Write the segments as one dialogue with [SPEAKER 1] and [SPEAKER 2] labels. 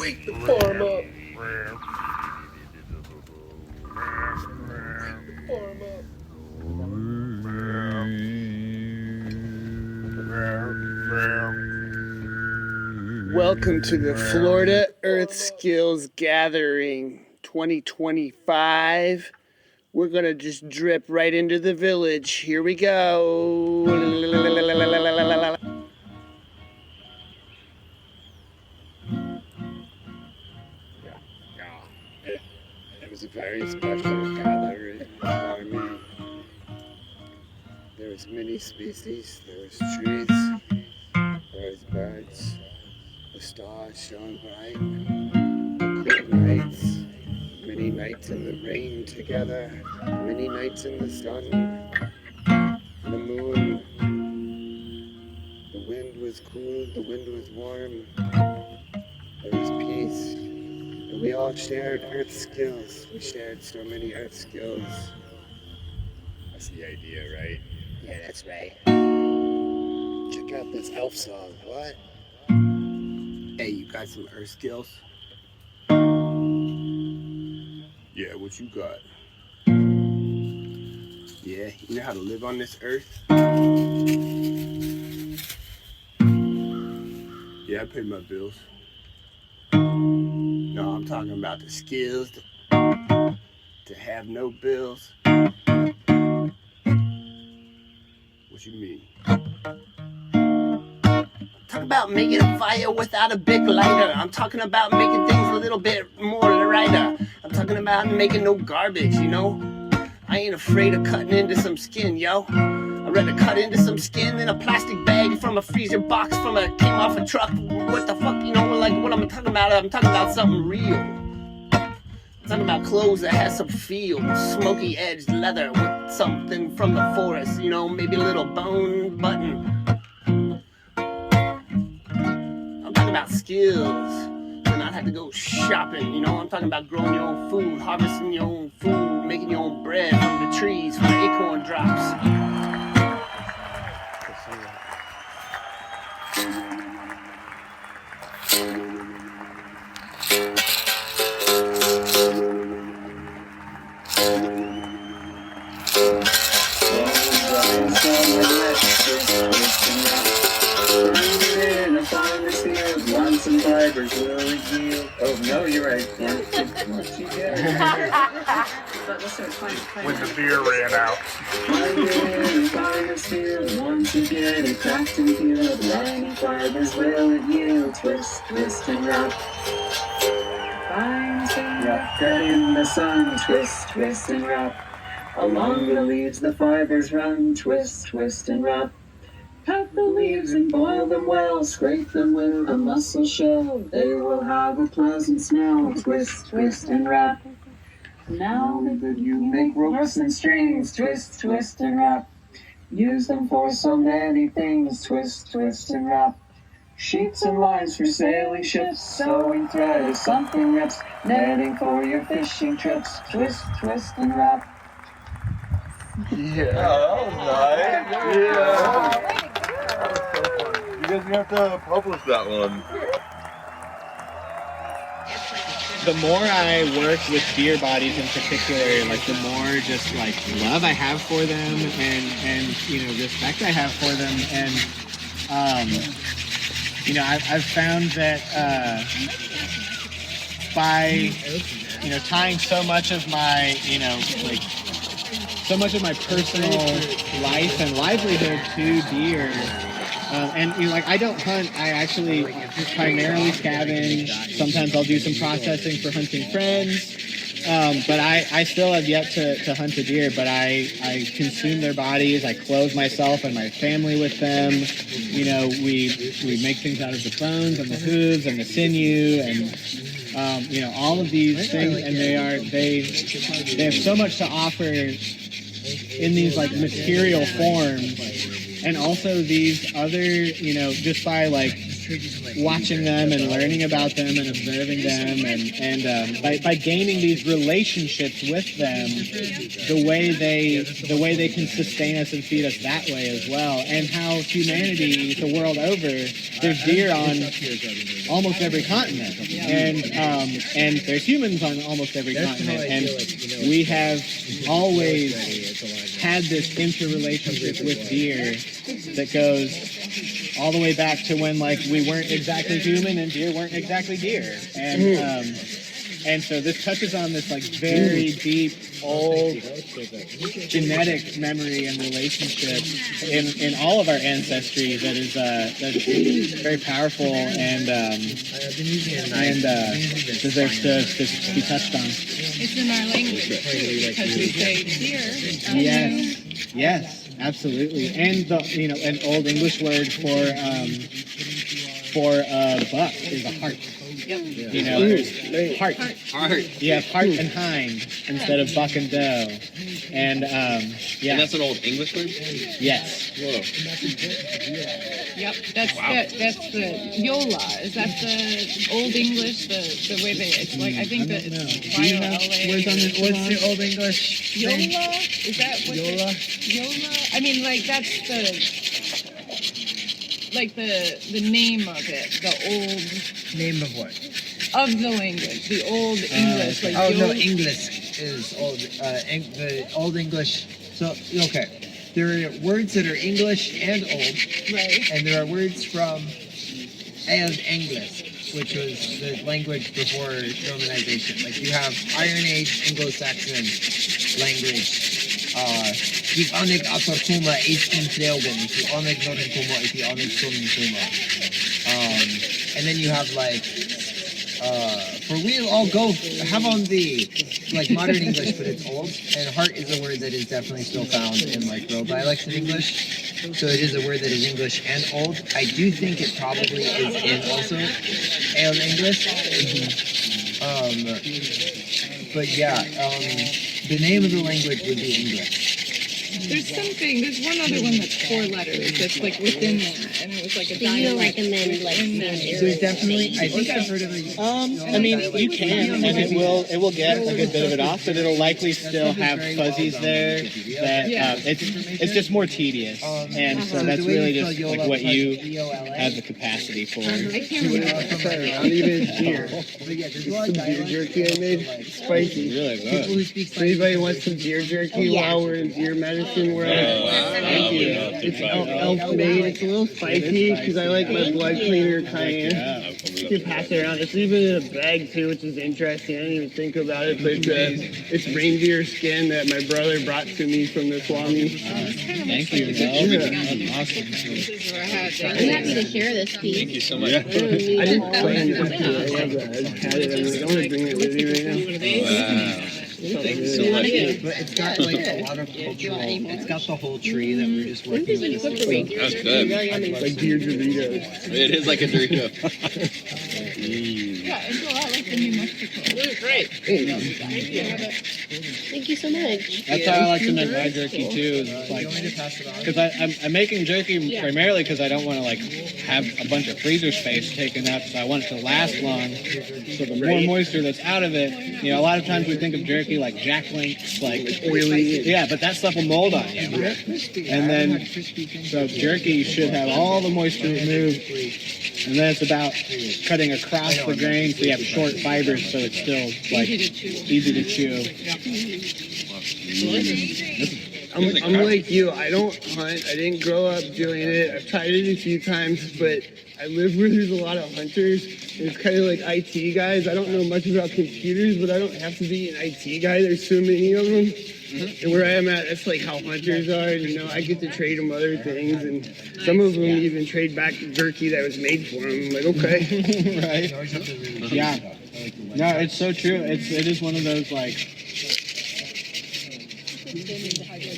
[SPEAKER 1] Wake the farm up. Welcome to the Florida Earth Skills Gathering 2025. We're going to just drip right into the village. Here we go. It was a very special gathering for me. There was many species, there was trees, there was birds, the stars shone bright, the cool nights, many nights in the rain together, many nights in the sun, the moon. The wind was cool, the wind was warm, there was peace, and we all shared earth skills. We shared so many earth skills. That's the idea, right? Yeah, that's right. Check out this elf song. What? Hey, you got some earth skills? Yeah, what you got? Yeah, you know how to live on this earth? Yeah, I pay my bills. No, I'm talking about the skills to have no bills. What you mean? I'm talking about making a fire without a big lighter. I'm talking about making things a little bit more lighter. I'm talking about making no garbage, you know? I ain't afraid of cutting into some skin, yo. I'd rather cut into some skin than a plastic bag from a freezer box came off a truck. What the fuck, you know, like what I'm talking about? I'm talking about something real. I'm talking about clothes that has some feel, smoky edged leather with something from the forest, you know, maybe a little bone button. I'm talking about skills, to not have to go shopping, you know. I'm talking about growing your own food, harvesting your own food, making your own bread from the trees, from the acorn drops.
[SPEAKER 2] Oh, no, you're right.
[SPEAKER 3] When the beer ran out.
[SPEAKER 2] Once you get it cracked and peeled, many fibers will it yield. Twist, twist, and wrap. Fine wrap that in the sun. Twist, twist, and wrap. Along the leaves the fibers run. Twist, twist, and wrap. Cut the leaves and boil them well. Scrape them with a mussel shell. They will have a pleasant smell. Twist, twist, and wrap. Now that you make ropes and strings, twist, twist, and wrap. Use them for so many things. Twist, twist, and wrap. Sheets and lines for sailing ships. Sewing thread is something that's netting for your fishing trips. Twist, twist, and wrap.
[SPEAKER 3] Yeah. Oh, that was nice. Yeah. You guys have to publish that one.
[SPEAKER 4] The more I work with deer bodies in particular, like the more just like love I have for them and you know, respect I have for them. And you know, I've found that by, you know, tying so much of my, you know, like so much of my personal life and livelihood to deer. And you know, like I don't hunt. I actually primarily scavenge. Sometimes I'll do some processing for hunting friends. But I still have yet to hunt a deer. But I consume their bodies. I clothe myself and my family with them. You know, we make things out of the bones and the hooves and the sinew and you know, all of these things. And they have so much to offer in these like material forms, and also these other, you know, just by like watching them and learning about them and observing them, and by gaining these relationships with them, the way they can sustain us and feed us that way as well, and how humanity the world over, there's deer on almost every continent, and there's humans on almost every continent, and we have always had this interrelationship with deer that goes all the way back to when we weren't exactly human and deer weren't exactly deer, and so this touches on this very deep, old genetic memory and relationship in all of our ancestry that is very powerful and deserves to be touched on.
[SPEAKER 5] It's in our language because we say deer.
[SPEAKER 4] Yes, absolutely, and an Old English word for buck is a heart. Yep. Heart. You have heart and hind instead of buck and doe. And
[SPEAKER 6] And that's an Old English word?
[SPEAKER 4] Yes.
[SPEAKER 6] Whoa.
[SPEAKER 5] Yep, that's the Yola. Is that the Old English? The way it's I think that it's YOLA.
[SPEAKER 4] What's the Old English?
[SPEAKER 5] Yola? Is that what
[SPEAKER 4] Yola?
[SPEAKER 5] Yola? I mean, that's the name of it. The old
[SPEAKER 7] name of what?
[SPEAKER 5] of the language. The Old English.
[SPEAKER 7] No, English is old. The Old English. So okay. There are words that are English and old,
[SPEAKER 5] right?
[SPEAKER 7] And there are words from Old English, which was the language before Romanization. Like you have Iron Age Anglo-Saxon language. Die Onig Atorkuma ist in Fleugen, die Onig Notenkuma ist die Onig Sunnenkuma. And then you have for we'll all go have on the modern English, but it's old. And heart is a word that is definitely still found in rural dialects of English. So it is a word that is English and old. I do think it probably is in also Old English. But yeah, the name of the language would be English.
[SPEAKER 5] There's one other one that's 4 letters that's within that, and it was a dialect.
[SPEAKER 7] There's definitely, I think I've heard of it.
[SPEAKER 4] I mean, you can, and it will get a good bit of it off, but it'll likely still have fuzzies there that it's just more tedious, and so that's really just what you have the capacity for.
[SPEAKER 5] I can't remember.
[SPEAKER 1] Not even deer. Some deer jerky I made, spicy.
[SPEAKER 4] Really good.
[SPEAKER 1] If anybody wants some deer jerky while we're in deer medicine world, thank you. It's elf made. It's a little spicy because I like my blood cleaner cayenne. You can pass it around. It's even in a bag too, which is interesting. I didn't even think about it, but it's reindeer skin that my brother brought to me from the Swami.
[SPEAKER 4] Thank you. That's awesome.
[SPEAKER 8] I'm happy to share this piece.
[SPEAKER 6] Thank you so much.
[SPEAKER 1] I didn't plan it. I love that. I just had it. I'm going to bring it with you right now.
[SPEAKER 6] Wow. Thank you so much.
[SPEAKER 7] But it's got a lot of cultural. It's got the whole tree that we're just working with.
[SPEAKER 6] That's good.
[SPEAKER 1] Like deer Doritos.
[SPEAKER 6] It is like a Dorito.
[SPEAKER 5] Yeah, it's a lot like the New Mexico. It was great.
[SPEAKER 8] Thank you so much.
[SPEAKER 4] That's how I like to make my jerky too. Because I'm making jerky primarily because I don't want to have a bunch of freezer space taken up, so I want it to last long. So the more moisture that's out of it, a lot of times we think of jerky like Jack Link's,
[SPEAKER 1] oily.
[SPEAKER 4] Yeah, but that stuff will mold on you. And then, so jerky should have all the moisture removed. And then it's about cutting across the grain so you have short fibers so it's still easy to chew.
[SPEAKER 1] I'm like you. I don't hunt. I didn't grow up doing it. I've tried it a few times, but I live where there's a lot of hunters. It's kind of like IT guys. I don't know much about computers, but I don't have to be an IT guy. There's so many of them. And where I am at, that's how hunters are. I get to trade them other things, and some of them even trade back jerky that was made for them. I'm like, okay.
[SPEAKER 4] Right. Yeah. No, it's so true. It is one of those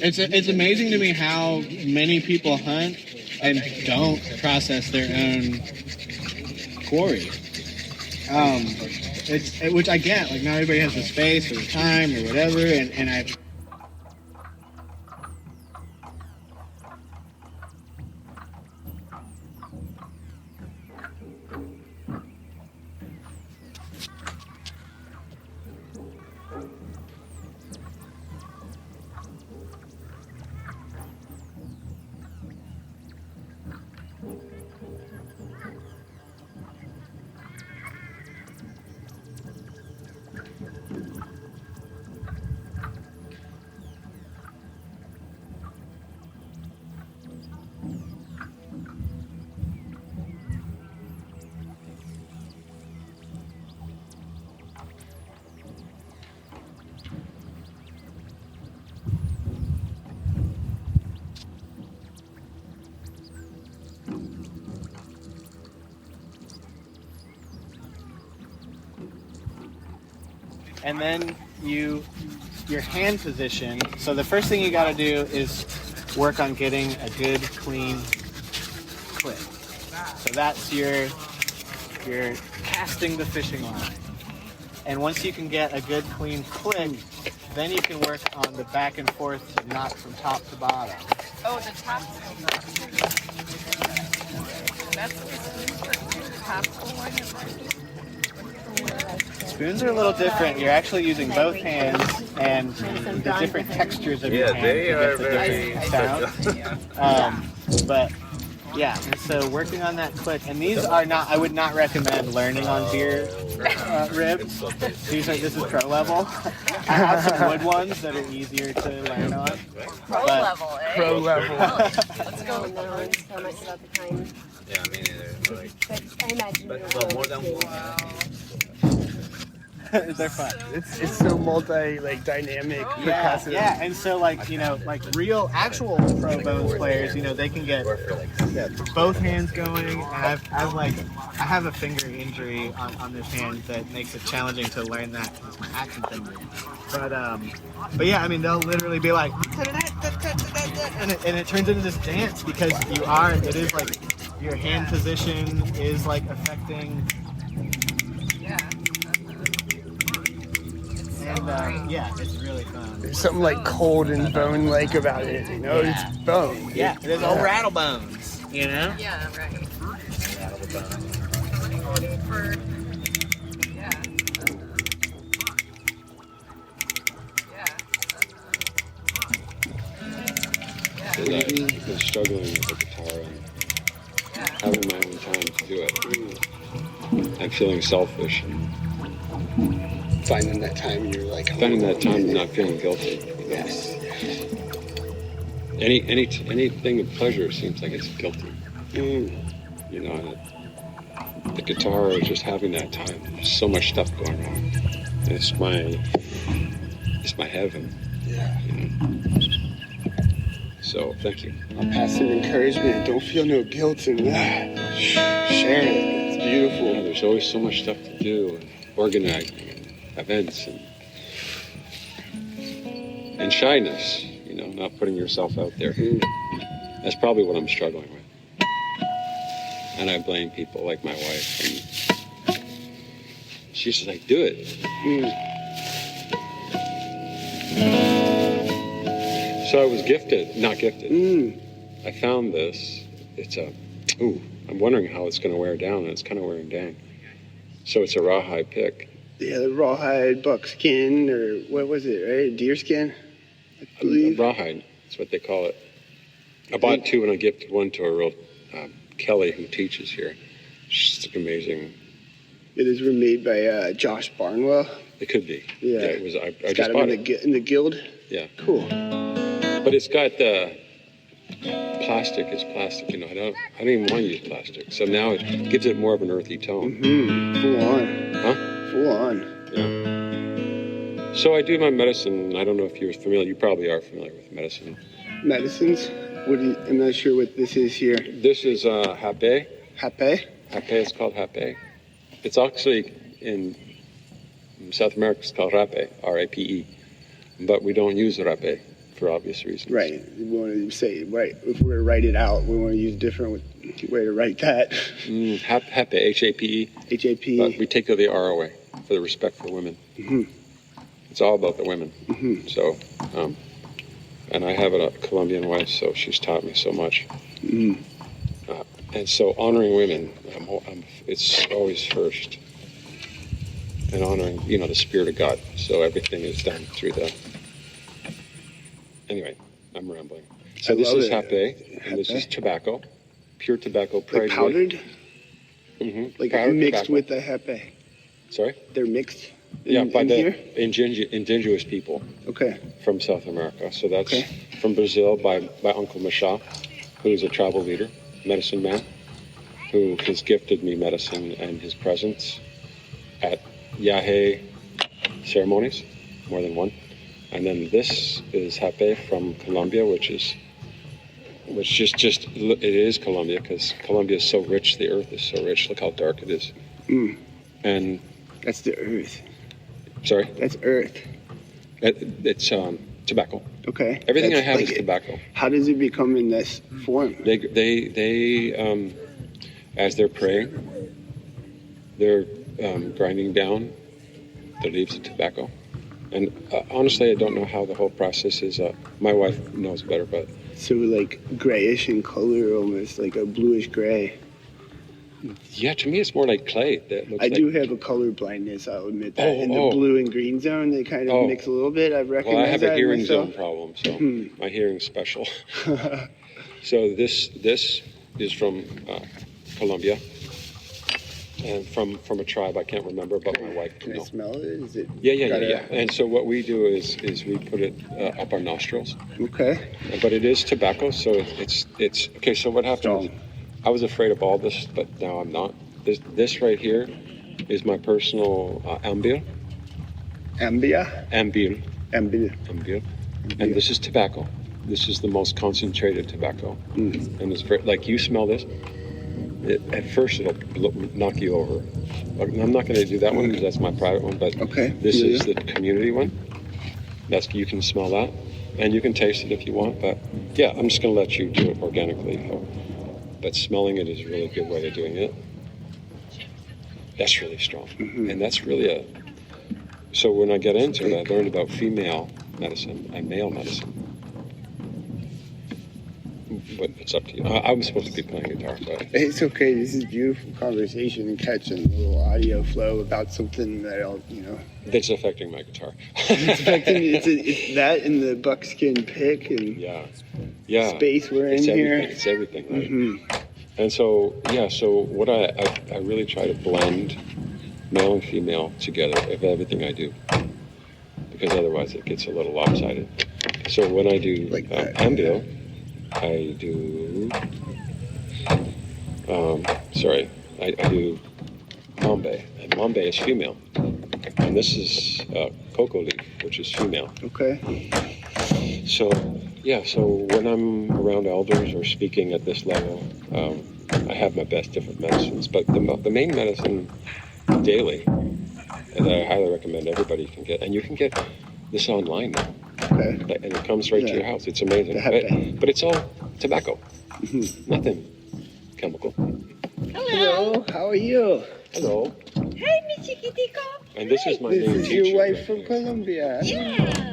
[SPEAKER 4] It's amazing to me how many people hunt and don't process their own quarry. Which I get. Not everybody has the space or the time or whatever, and I. and then your hand position. So the first thing you got to do is work on getting a good, clean click. So that's your casting the fishing line. And once you can get a good, clean click, then you can work on the back and forth to knot from top to bottom.
[SPEAKER 5] Oh, the top. That's the top one.
[SPEAKER 4] Spoons are a little different. You're actually using both hands and the different textures of your hand
[SPEAKER 3] they
[SPEAKER 4] to
[SPEAKER 3] are
[SPEAKER 4] get the
[SPEAKER 3] very
[SPEAKER 4] different sound. But yeah, and so working on that click, and these are not, I would not recommend learning on deer ribs. This is pro level. I have some wood ones that are easier to learn on.
[SPEAKER 5] Pro level, eh?
[SPEAKER 3] Pro level.
[SPEAKER 5] Let's go.
[SPEAKER 8] Oh, no, so much about the time.
[SPEAKER 6] Yeah, me neither. Like,
[SPEAKER 8] But I imagine
[SPEAKER 6] but more than
[SPEAKER 4] They're fun.
[SPEAKER 1] It's so dynamic, percussive.
[SPEAKER 4] Yeah, and so real actual pro bones players, they can get both hands going. And I have a finger injury on this hand that makes it challenging to learn that because it's my action finger. But yeah, I mean they'll literally be like, and it turns into this dance because it is like your hand position is like affecting. And it's really fun.
[SPEAKER 1] There's something like cold and bone-like about it,
[SPEAKER 4] Yeah.
[SPEAKER 1] It's bone.
[SPEAKER 4] Yeah, it is all rattle bones,
[SPEAKER 5] Yeah, right.
[SPEAKER 4] Rattle bones.
[SPEAKER 9] Lately, I've been struggling with the guitar and having my own time to do it. I'm feeling selfish and
[SPEAKER 1] Finding that time, you're like...
[SPEAKER 9] spending that time not feeling guilty.
[SPEAKER 1] Yes.
[SPEAKER 9] Anything of pleasure seems like it's guilty. And the guitar is just having that time. There's so much stuff going on. It's my heaven.
[SPEAKER 1] Yeah.
[SPEAKER 9] So thank you.
[SPEAKER 1] A passive encouragement. Don't feel no guilt in that. Share it. It's beautiful.
[SPEAKER 9] Yeah, there's always so much stuff to do and organizing and events and shyness, not putting yourself out there. That's probably what I'm struggling with. And I blame people like my wife. And she's just like, do it. So I was not gifted. I found this. I'm wondering how it's going to wear down, and it's kind of wearing down. So it's a rawhide pick.
[SPEAKER 1] Yeah, the rawhide buckskin, or what was it, right? Deerskin? I believe.
[SPEAKER 9] Rawhide, that's what they call it. I bought two and I gifted one to a real Kelly who teaches here. She's amazing.
[SPEAKER 1] It is made by Josh Barnwell.
[SPEAKER 9] It could be.
[SPEAKER 1] Yeah.
[SPEAKER 9] It was. I
[SPEAKER 1] It's
[SPEAKER 9] just
[SPEAKER 1] got
[SPEAKER 9] bought
[SPEAKER 1] him
[SPEAKER 9] it.
[SPEAKER 1] in the guild.
[SPEAKER 9] Yeah.
[SPEAKER 1] Cool.
[SPEAKER 9] But it's got the plastic is plastic. I don't even want to use plastic. So now it gives it more of an earthy tone.
[SPEAKER 1] Full on.
[SPEAKER 9] Huh?
[SPEAKER 1] Full on.
[SPEAKER 9] Yeah. So I do my medicine. I don't know if you're familiar. You probably are familiar with medicine.
[SPEAKER 1] Medicines? I'm not sure what this is here.
[SPEAKER 9] This is Hepe.
[SPEAKER 1] Hepe?
[SPEAKER 9] Hepe is called Hepe. It's actually in South America. It's called Rape, R-A-P-E. But we don't use Rape for obvious reasons.
[SPEAKER 1] Right. We want to say, right, if we're to write it out, we want to use a different way to write that.
[SPEAKER 9] Hepe, H-A-P-E.
[SPEAKER 1] H-A-P-E.
[SPEAKER 9] But we take the R away for the respect for women. It's all about the women. So, and I have a Colombian wife, so she's taught me so much. And so honoring women, it's always first. And honoring, the spirit of God. So everything is done through the... Anyway, I'm rambling. So this is Hepe, and this is tobacco. Pure tobacco.
[SPEAKER 1] Like powdered? Like
[SPEAKER 9] powdered
[SPEAKER 1] mixed
[SPEAKER 9] tobacco.
[SPEAKER 1] with the Hepe.
[SPEAKER 9] Sorry?
[SPEAKER 1] They're mixed
[SPEAKER 9] By the
[SPEAKER 1] here?
[SPEAKER 9] indigenous people.
[SPEAKER 1] Okay.
[SPEAKER 9] From South America. So that's from Brazil by Unkle Masha, who's a travel leader, medicine man, who has gifted me medicine and his presence at Yahe ceremonies, more than one. And then this is Hepe from Colombia, which is it is Colombia, because Colombia is so rich, the earth is so rich. Look how dark it is. And
[SPEAKER 1] that's the earth.
[SPEAKER 9] Sorry?
[SPEAKER 1] That's earth.
[SPEAKER 9] It's tobacco.
[SPEAKER 1] Okay.
[SPEAKER 9] Everything
[SPEAKER 1] That's
[SPEAKER 9] I have
[SPEAKER 1] like
[SPEAKER 9] is tobacco.
[SPEAKER 1] How does it become in this form?
[SPEAKER 9] They as they're praying, they're grinding down the leaves of tobacco. And honestly, I don't know how the whole process is. My wife knows better, but...
[SPEAKER 1] So like grayish in color, almost like a bluish gray.
[SPEAKER 9] Yeah, to me it's more like clay. That looks
[SPEAKER 1] I do
[SPEAKER 9] like...
[SPEAKER 1] have a color blindness, I'll admit that.
[SPEAKER 9] Oh,
[SPEAKER 1] In the blue and green zone, they kind of mix a little bit. I've recognized
[SPEAKER 9] Well, I have a
[SPEAKER 1] that
[SPEAKER 9] hearing
[SPEAKER 1] myself.
[SPEAKER 9] zone problem, so my hearing's special. So this is from Colombia, and from a tribe I can't remember, but my wife
[SPEAKER 1] Can I
[SPEAKER 9] knows.
[SPEAKER 1] smell it? Is it?
[SPEAKER 9] Yeah. And so what we do is we put it up our nostrils.
[SPEAKER 1] Okay.
[SPEAKER 9] But it is tobacco, so it's okay. So what happened? I was afraid of all this, but now I'm not. This right here is my personal ambil.
[SPEAKER 1] Ambia?
[SPEAKER 9] Ambil.
[SPEAKER 1] Ambil.
[SPEAKER 9] Ambil. And this is tobacco. This is the most concentrated tobacco. And it's very, like you smell this, at first it'll knock you over. I'm not going to do that one because that's my private one, but this is the community one. You can smell that, and you can taste it if you want, but yeah, I'm just going to let you do it organically. But smelling it is a really good way of doing it. That's really strong. And that's really so when I get into it, I learned about female medicine and male medicine. But it's up to you. I'm supposed to be playing guitar, but...
[SPEAKER 1] It's okay. This is beautiful conversation and catching a little audio flow about something that I'll,
[SPEAKER 9] That's affecting my guitar.
[SPEAKER 1] It's affecting it's that and the buckskin pick and space we're in here.
[SPEAKER 9] It's everything, right? And so, so what I really try to blend male and female together of everything I do, because otherwise it gets a little lopsided. So when I do ambil, I do, I do mambe, and mambe is female. And this is cocoa leaf, which is female. Okay. So when I'm around elders or speaking at this level, I have my best different medicines. But the main medicine daily, and I highly recommend everybody can get, and you can get this online now. Okay. And it comes right to your house. It's amazing. But it's all tobacco. Nothing chemical.
[SPEAKER 1] Hello. How are you?
[SPEAKER 9] Hello.
[SPEAKER 10] Hey, mi chiquitico.
[SPEAKER 9] And this is my
[SPEAKER 1] This
[SPEAKER 9] new
[SPEAKER 1] is
[SPEAKER 9] teacher.
[SPEAKER 1] your wife from Colombia.
[SPEAKER 10] Yeah.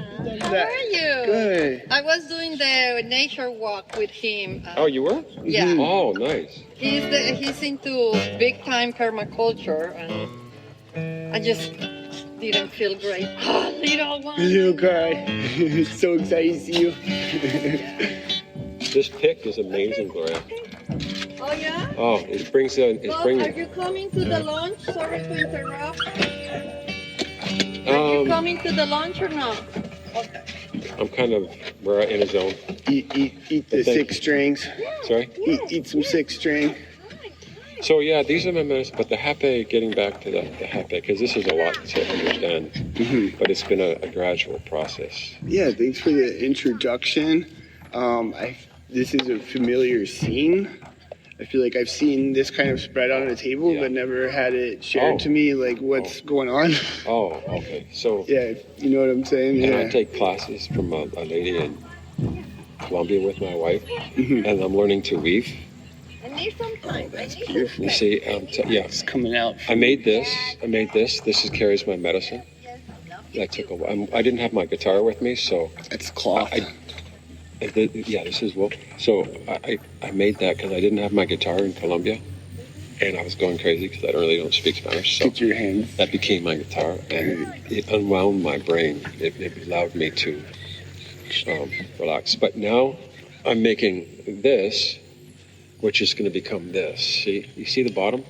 [SPEAKER 10] How are you?
[SPEAKER 1] Good.
[SPEAKER 10] I was doing the nature walk with him.
[SPEAKER 9] Oh, you were?
[SPEAKER 10] Yeah.
[SPEAKER 9] Oh, nice.
[SPEAKER 10] He's into big time permaculture, and I just didn't feel great. Little one.
[SPEAKER 1] Little guy. So excited to see you.
[SPEAKER 9] This pick is amazing, Gloria.
[SPEAKER 10] Oh yeah?
[SPEAKER 9] Oh, it brings in.
[SPEAKER 10] Well, are you coming to the lunch? Sorry to interrupt. Are you coming to the lunch or not? Okay.
[SPEAKER 9] I'm kind of in a zone.
[SPEAKER 1] Eat the six strings.
[SPEAKER 9] Sorry?
[SPEAKER 1] Eat some six string.
[SPEAKER 9] So yeah, these are my medicine, but the Hepe, getting back to the Hepe, because this is a lot to understand, but it's been a gradual process.
[SPEAKER 1] Yeah, thanks for the introduction. This is a familiar scene. I feel like I've seen this kind of spread on a table, but never had it shared to me, like what's going on.
[SPEAKER 9] Oh, okay. So
[SPEAKER 1] yeah, you know what I'm saying?
[SPEAKER 9] And I take classes from a lady in Colombia with my wife, and I'm learning to weave.
[SPEAKER 10] I need some time.
[SPEAKER 9] You see,
[SPEAKER 1] it's coming out.
[SPEAKER 9] I made this. This carries my medicine. That took a while. I didn't have my guitar with me, so
[SPEAKER 1] it's cloth.
[SPEAKER 9] This is wool. So I made that because I didn't have my guitar in Colombia, and I was going crazy because I really don't speak Spanish. So
[SPEAKER 1] get your hands.
[SPEAKER 9] That became my guitar, and it unwound my brain. It allowed me to relax. But now I'm making this, which is going to become this. See, you see the bottom?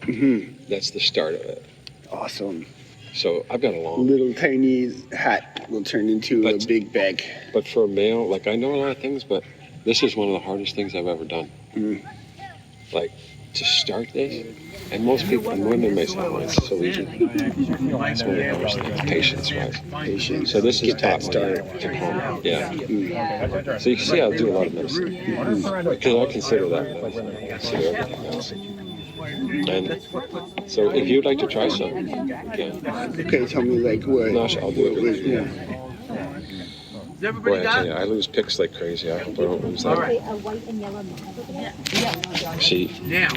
[SPEAKER 9] That's the start of it.
[SPEAKER 1] Awesome.
[SPEAKER 9] So I've got a long...
[SPEAKER 1] Little tiny hat will turn into a big bag.
[SPEAKER 9] But for a male, like I know a lot of things, but this is one of the hardest things I've ever done. Like to start this, and most people, and women may sound like it's so easy. It's one of the hardest things, patience-wise.
[SPEAKER 1] Patience.
[SPEAKER 9] So this is
[SPEAKER 1] Get that
[SPEAKER 9] taught
[SPEAKER 1] started.
[SPEAKER 9] to calm. Yeah. So you can see I do a lot of medicine because I consider that medicine. I consider everything medicine. And so if you'd like to try some, yeah.
[SPEAKER 1] Okay, tell me like what.
[SPEAKER 9] No, I'll do it.
[SPEAKER 1] Yeah.
[SPEAKER 9] Boy, I tell you, I lose picks like crazy. I hope I don't lose that.
[SPEAKER 8] A white and yellow map.
[SPEAKER 9] See,
[SPEAKER 11] Now,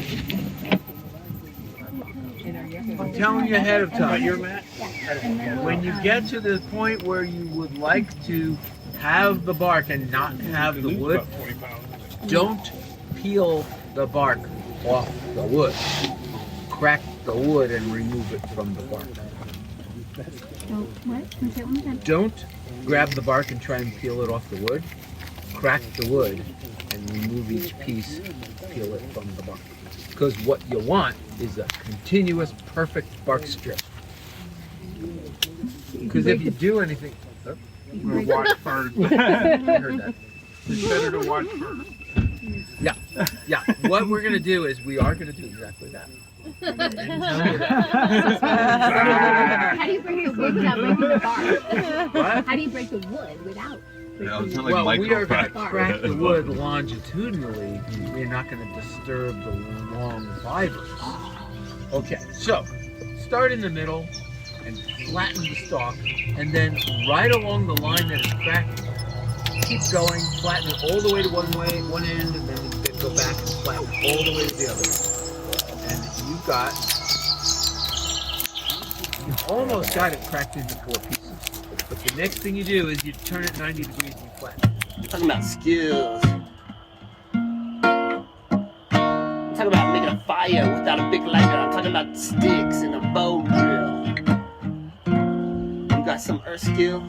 [SPEAKER 11] I'm telling you ahead of time. When you get to the point where you would like to have the bark and not have the wood, don't peel the bark off the wood. Crack the wood and remove it from the bark.
[SPEAKER 8] What? Can you say it one more time?
[SPEAKER 11] Don't grab the bark and try and peel it off the wood. Crack the wood and remove each piece, peel it from the bark. Because what you want is a continuous, perfect bark strip. Because if you do anything...
[SPEAKER 3] We're watch first. I heard that. It's better to watch first.
[SPEAKER 11] Yeah. What we're going to do is we are going to do exactly that.
[SPEAKER 8] How do you break the wood without breaking the bark?
[SPEAKER 11] What?
[SPEAKER 8] How do you break the wood without?
[SPEAKER 11] Well, we are going to crack the wood longitudinally. We're not going to disturb the long fibers. Okay, so start in the middle and flatten the stalk, and then right along the line that it's cracked, keep going, flatten it all the way to one end, and then go back and flatten it all the way to the other end. And you've almost got it cracked into 4 pieces. But the next thing you do is you turn it 90 degrees and flatten it.
[SPEAKER 12] I'm talking about skills. I'm talking about making a fire without a big lighter. I'm talking about sticks and a bow drill. You got some earth skill?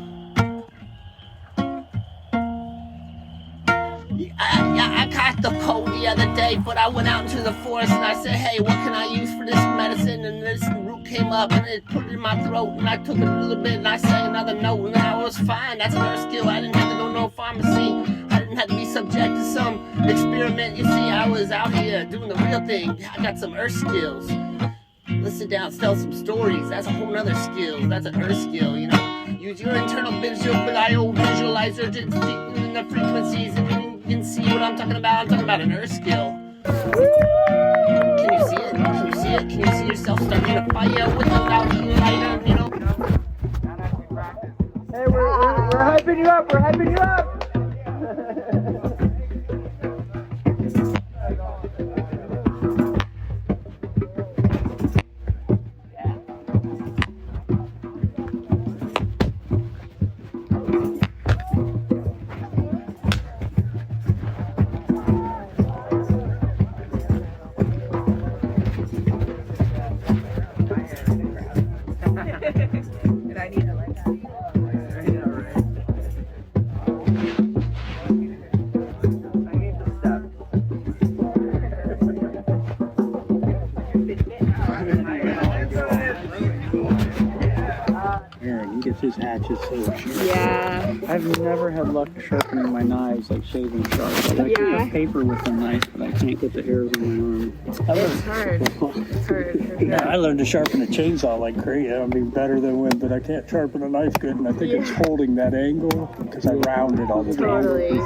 [SPEAKER 12] I caught the cold the other day, but I went out into the forest and I said, hey, what can I use for this medicine? And this root came up and it put it in my throat, and I took it a little bit and I sang another note, and I was fine. That's an earth skill. I didn't have to go to no pharmacy. I didn't have to be subject to some experiment. You see, I was out here doing the real thing. I got some earth skills. Let's sit down and tell some stories. That's a whole nother skill. That's an earth skill, you know. Use your internal visualizer to deep in the frequencies, and you can see what I'm talking about. I'm talking about an earth skill. Can you see it? Can you see it? Can you see yourself starting a fire without a lighter, you know?
[SPEAKER 7] Hey, we're hyping you up. We're hyping you up.
[SPEAKER 5] And I need to let that.
[SPEAKER 13] Aaron, he gets his hatches so sharp.
[SPEAKER 5] Yeah.
[SPEAKER 13] I've never had luck sharpening my knives, like shaving sharp. Like I can cut paper with a knife, but I can't get the hairs on my arm.
[SPEAKER 5] It's hard. It's hard. For sure.
[SPEAKER 13] Yeah, I learned to sharpen a chainsaw like crazy. I mean, better than when, but I can't sharpen a knife good, and I think it's holding that angle because I round it all the time.
[SPEAKER 5] Totally.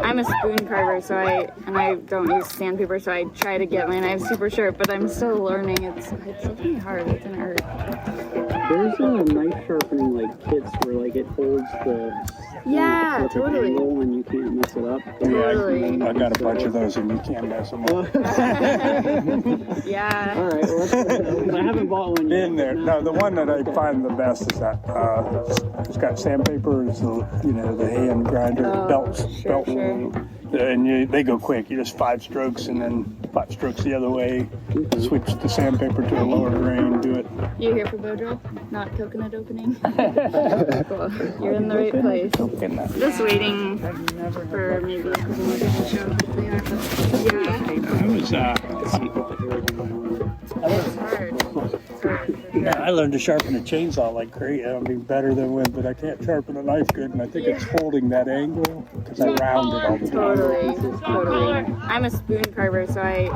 [SPEAKER 5] I'm a spoon carver, so I don't use sandpaper, so I try to get my knife super sharp, but I'm still learning. It's really hard. It's an art.
[SPEAKER 13] There's a knife sharpening like kits where like it holds the
[SPEAKER 5] totally
[SPEAKER 13] angle and you can't mess it up.
[SPEAKER 5] Totally.
[SPEAKER 3] I got a bunch of those and you can't mess them up.
[SPEAKER 5] Yeah.
[SPEAKER 13] All right. Well, I haven't bought one yet.
[SPEAKER 3] In there. No, the one that I find the best is that it's got sandpaper. It's the the hand grinder belt. And they go quick. You just 5 strokes and then 5 strokes the other way. Switch the sandpaper to a lower grain. Do it.
[SPEAKER 5] You here for bow drill? Not coconut opening? Cool. You're in the right place. Just waiting for maybe some more people to show up. It's hard.
[SPEAKER 13] Yeah, I learned to sharpen a chainsaw like crazy. I mean, better than when, but I can't sharpen a knife good, and I think it's holding that angle because I round it all the time.
[SPEAKER 5] Totally. I'm a spoon carver, so I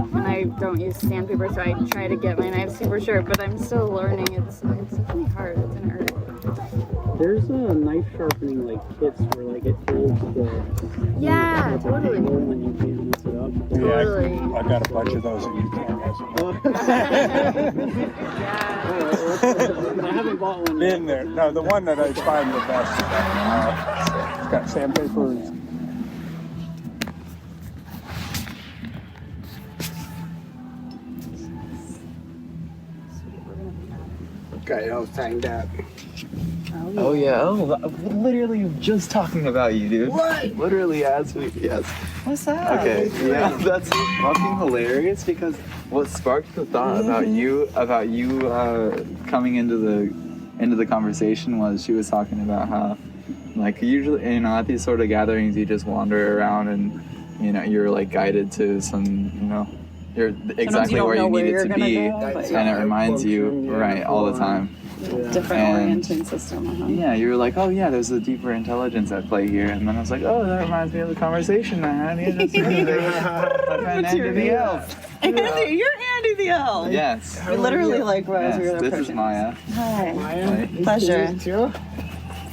[SPEAKER 5] don't use sandpaper, so I try to get my knife super sharp, but I'm still learning. It's really hard. It's an art.
[SPEAKER 13] There's a knife sharpening like kits where like it holds the
[SPEAKER 5] totally.
[SPEAKER 13] angle and you can't mess it up.
[SPEAKER 3] Yeah, I got a bunch of those and you can't mess I haven't bought one yet. In there. No, the one that I find the best is that it's got sandpaper.
[SPEAKER 1] Got it all signed up.
[SPEAKER 14] Oh yeah. Oh, literally just talking about you, dude.
[SPEAKER 1] What?
[SPEAKER 14] Literally as we yes.
[SPEAKER 15] What's up?
[SPEAKER 14] Okay. Yeah, that's fucking hilarious because what sparked the thought about you coming into the conversation was she was talking about how like usually at these sort of gatherings you just wander around and you're like guided to some you're exactly where you need it to be, and it reminds you right all the time.
[SPEAKER 15] Different orienting system.
[SPEAKER 14] Yeah, you were like, oh yeah, there's a deeper intelligence at play here, and then I was like, oh, that reminds me of the conversation I had yesterday. My friend Andy the Elf.
[SPEAKER 15] Andy, you're Andy the Elf.
[SPEAKER 14] Yes.
[SPEAKER 15] We literally like Rose.
[SPEAKER 14] Yes, this is Maya.
[SPEAKER 15] Hi.
[SPEAKER 1] Maya.
[SPEAKER 15] Pleasure.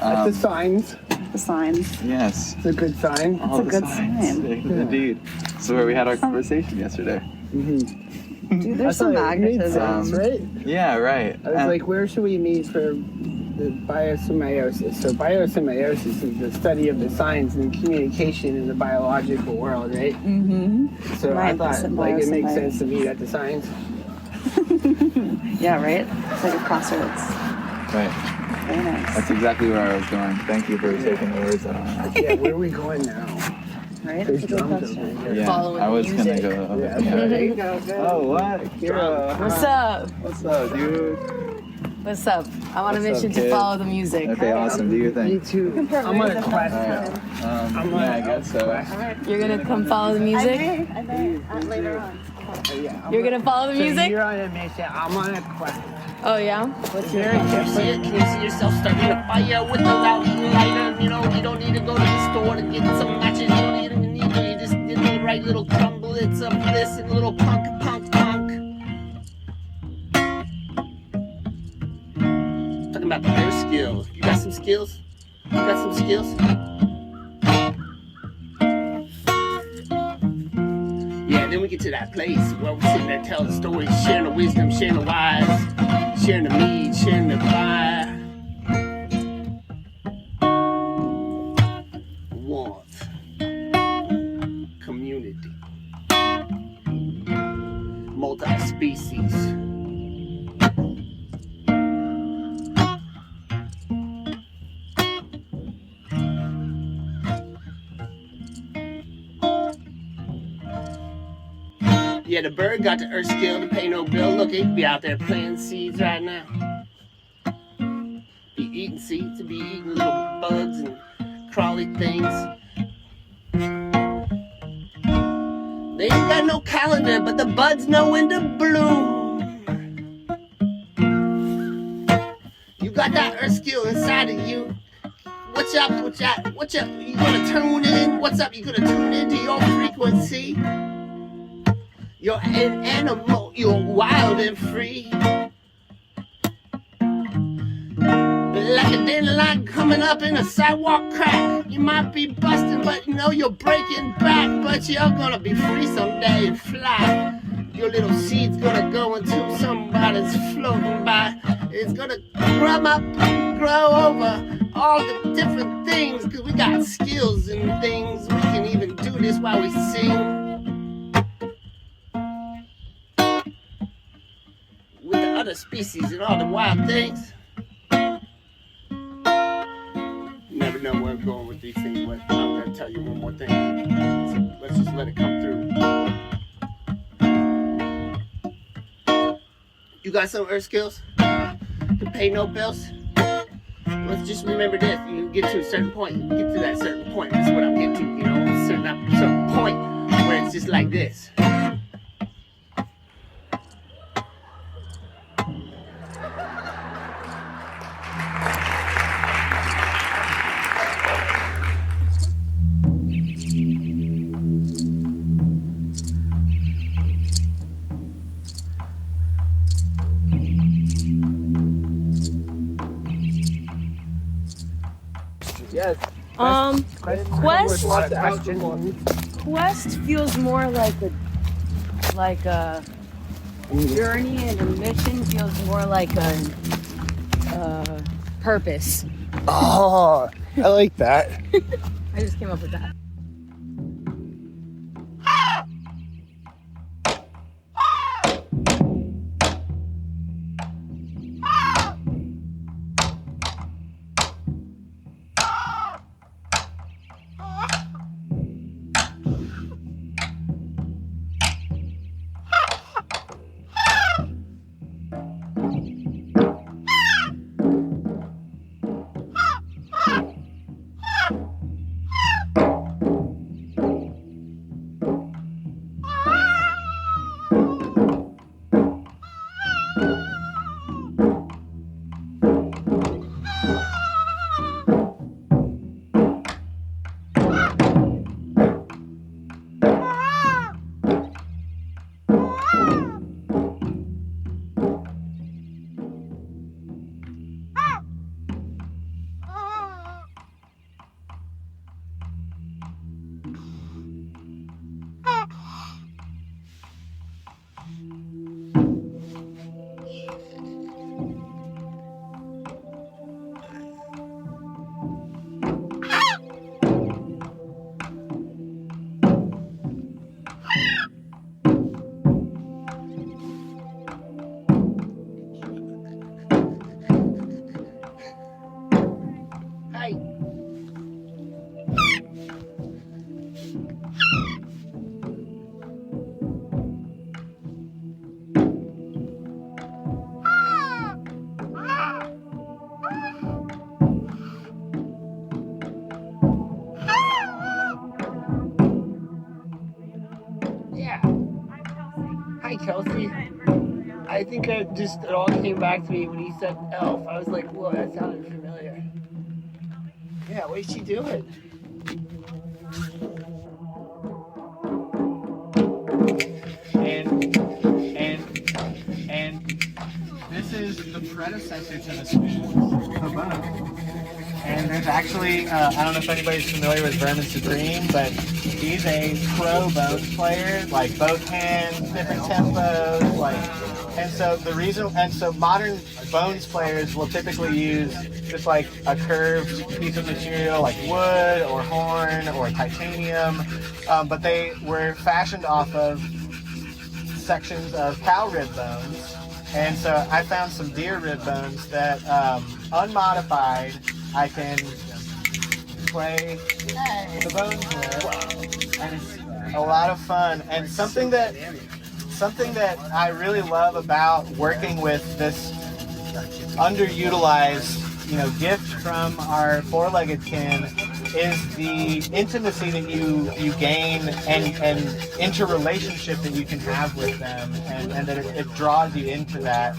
[SPEAKER 1] That's the signs.
[SPEAKER 15] The signs.
[SPEAKER 14] Yes.
[SPEAKER 1] It's a good sign.
[SPEAKER 14] All
[SPEAKER 15] it's a good sign.
[SPEAKER 14] Indeed. So where we had our conversation yesterday.
[SPEAKER 15] Dude, there's some magnetism.
[SPEAKER 1] Right?
[SPEAKER 14] Yeah, right.
[SPEAKER 1] I was like, where should we meet for the biosymbiosis? So biosymbiosis is the study of the signs and communication in the biological world, right?
[SPEAKER 15] Mm-hmm.
[SPEAKER 1] So I thought like it makes sense to meet at the signs.
[SPEAKER 15] Yeah, right? It's like a crossroads.
[SPEAKER 14] Right.
[SPEAKER 15] Very nice.
[SPEAKER 14] That's exactly where I was going. Thank you for taking the words out.
[SPEAKER 1] Yeah, where are we going now?
[SPEAKER 15] Right?
[SPEAKER 1] There's
[SPEAKER 15] That's a good
[SPEAKER 1] drums
[SPEAKER 15] question.
[SPEAKER 1] over here.
[SPEAKER 14] Yeah,
[SPEAKER 15] Following
[SPEAKER 14] I was
[SPEAKER 15] the
[SPEAKER 14] gonna
[SPEAKER 15] music.
[SPEAKER 14] go.
[SPEAKER 1] Yeah,
[SPEAKER 15] There you go. Good.
[SPEAKER 14] Oh, what? Kira.
[SPEAKER 15] What's up?
[SPEAKER 14] What's up, dude?
[SPEAKER 15] What's up? I'm on a
[SPEAKER 14] What's
[SPEAKER 15] mission
[SPEAKER 14] up,
[SPEAKER 15] to
[SPEAKER 14] kid?
[SPEAKER 15] follow the music.
[SPEAKER 14] Okay, awesome. Do your
[SPEAKER 1] Me
[SPEAKER 14] thing.
[SPEAKER 1] too. I'm on a quest.
[SPEAKER 14] Yeah, I guess so.
[SPEAKER 15] You're gonna come follow the music?
[SPEAKER 8] I may later on.
[SPEAKER 15] You're gonna follow the music?
[SPEAKER 1] You're on a mission. I'm on a quest.
[SPEAKER 15] Oh yeah?
[SPEAKER 1] What's your
[SPEAKER 12] Can you see it? Can you see yourself starting a fire with the loud lighter? You don't need to go to the store to get some matches. You don't need them. You just get the right little crumblets of this and a little punk. Talking about their skills. You got some skills? You got some skills? Yeah, then we get to that place where we're sitting there telling stories, sharing the wisdom, sharing the wise, sharing the mead, sharing the fire. Warmth. Community. Multi-species. Yeah, the bird got the earth skill to pay no bill. Look, he could be out there planting seeds right now. Be eating seeds, be eating little bugs and crawly things. They ain't got no calendar, but the buds know when to bloom. You got that earth skill inside of you. What's up? You gonna tune in? What's up? You gonna tune into your frequency? You're an animal, you're wild and free. Like a dandelion coming up in a sidewalk crack. You might be busting, but you're breaking back. But you're gonna be free someday and fly. Your little seed's gonna go into somebody's floating by. It's gonna grow up, grow over all the different things. Cause we got skills and things. We can even do this while we sing. With the other species and all the wild things. You never know where I'm going with these things, but I'm gonna tell you one more thing. So let's just let it come through. You got some earth skills? To pay no bills? Let's just remember this. You get to a certain point, you get to that certain point. That's what I'm getting to, a certain point where it's just like this.
[SPEAKER 1] Yes.
[SPEAKER 15] Quest feels more like a journey and a mission feels more like a purpose.
[SPEAKER 4] Oh, I like that.
[SPEAKER 15] I just came up with that.
[SPEAKER 16] Hi, Kelsey. I think it all came back to me when he said elf. I was like, whoa, that sounded familiar. Yeah, what is she doing?
[SPEAKER 4] And this is the predecessor to the spoon, the bone. And there's actually, I don't know if anybody's familiar with Vermin Supreme, but he's a pro bones player, like both hands, different tempos, like, and so modern bones players will typically use just like a curved piece of material like wood or horn or titanium, but they were fashioned off of sections of cow rib bones. And so I found some deer rib bones that, unmodified, I can play the bones with, and it's a lot of fun. And something that I really love about working with this underutilized, gift from our four-legged kin is the intimacy that you gain and interrelationship that you can have with them, and that it draws you into that.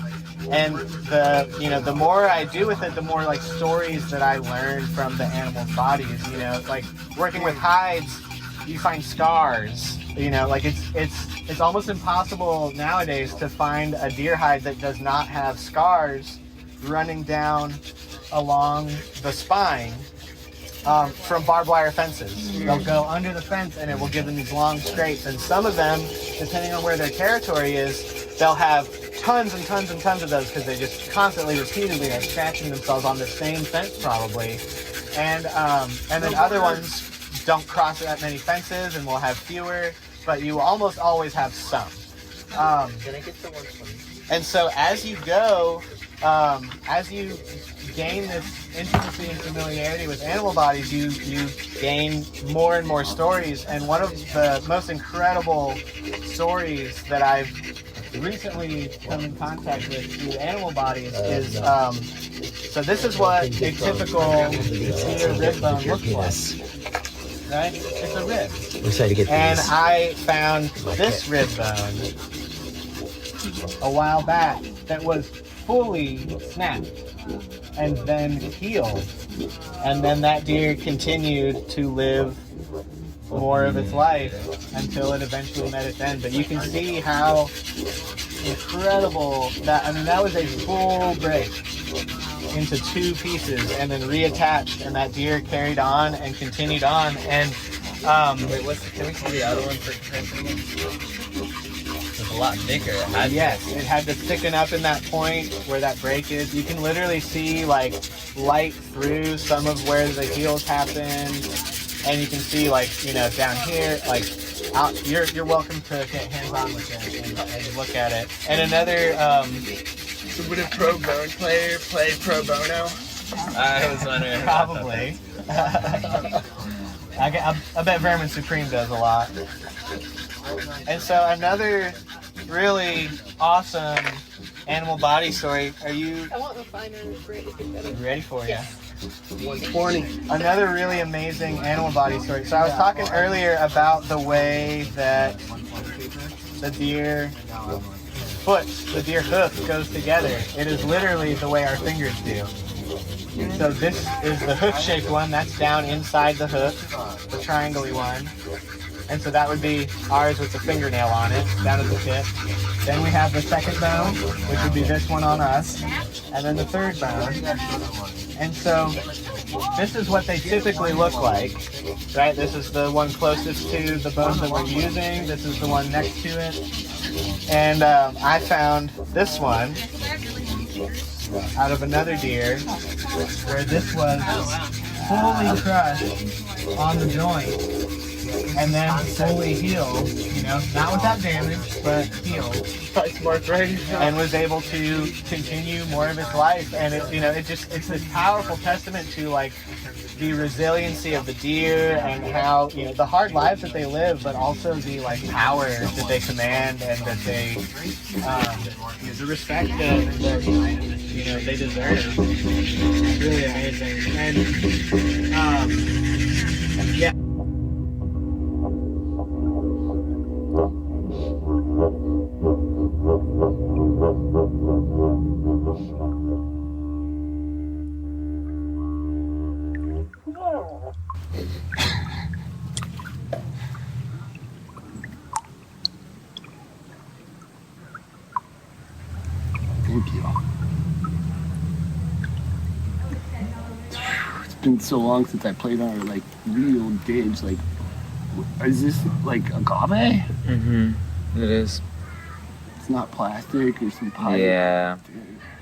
[SPEAKER 4] And the more I do with it, the more like stories that I learn from the animals' bodies. Like working with hides, you find scars. Like it's almost impossible nowadays to find a deer hide that does not have scars running down along the spine from barbed wire fences. They'll go under the fence and it will give them these long scrapes. And some of them, depending on where their territory is, they'll have tons and tons and tons of those because they just constantly, repeatedly are scratching themselves on the same fence probably. And then other ones don't cross that many fences and will have fewer, but you almost always have some.
[SPEAKER 16] Can I get the one from you?
[SPEAKER 4] And so as you go, as you gain this intimacy and familiarity with animal bodies, you gain more and more stories. And one of the most incredible stories that I've recently come in contact with through animal bodies is, so this is what a typical deer rib bone looks like. Right? It's a rib.
[SPEAKER 16] We're excited to get
[SPEAKER 4] and
[SPEAKER 16] these.
[SPEAKER 4] I found this rib bone a while back that was fully snapped and then healed. And then that deer continued to live more of its life until it eventually met its end. But you can see how incredible that was a full break into two pieces and then reattached, and that deer carried on and continued on. And
[SPEAKER 16] wait, can we see the other one for
[SPEAKER 6] a lot thicker.
[SPEAKER 4] Yes, it had to thicken up in that point where that break is. You can literally see like light through some of where the heels happen, and you can see like, you know, down here, like out. You're welcome to get hands on with it and look at it. And another
[SPEAKER 1] So would a pro bono player play pro bono?
[SPEAKER 6] I was wondering.
[SPEAKER 4] Probably. I bet Vermin Supreme does a lot. And so another really awesome animal body story. Are you
[SPEAKER 5] I want the finer
[SPEAKER 4] ready for you?
[SPEAKER 5] Yes.
[SPEAKER 1] 120.
[SPEAKER 4] Another really amazing animal body story. So I was talking earlier about the way that the deer foot, the deer hoof goes together. It is literally the way our fingers do. So this is the hoof-shaped one. That's down inside the hoof, the triangle-y one. And so that would be ours with the fingernail on it, down at the tip. Then we have the second bone, which would be this one on us. And then the third bone. And so this is what they typically look like, right? This is the one closest to the bones that we're using. This is the one next to it. And I found this one out of another deer where this was fully crushed on the joint and then fully healed, you know, not without damage, but healed. And was able to continue more of its life. And it, you know, it's this powerful testament to like the resiliency of the deer and how, you know, the hard lives that they live, but also the like power that they command and that they, the respect that you know they deserve. It's really amazing. And yeah.
[SPEAKER 1] Thank you. It's been so long since I played on our like real digs. Like, is this like agave?
[SPEAKER 6] Mm-hmm. It is.
[SPEAKER 1] It's not plastic or some pipe.
[SPEAKER 6] Yeah.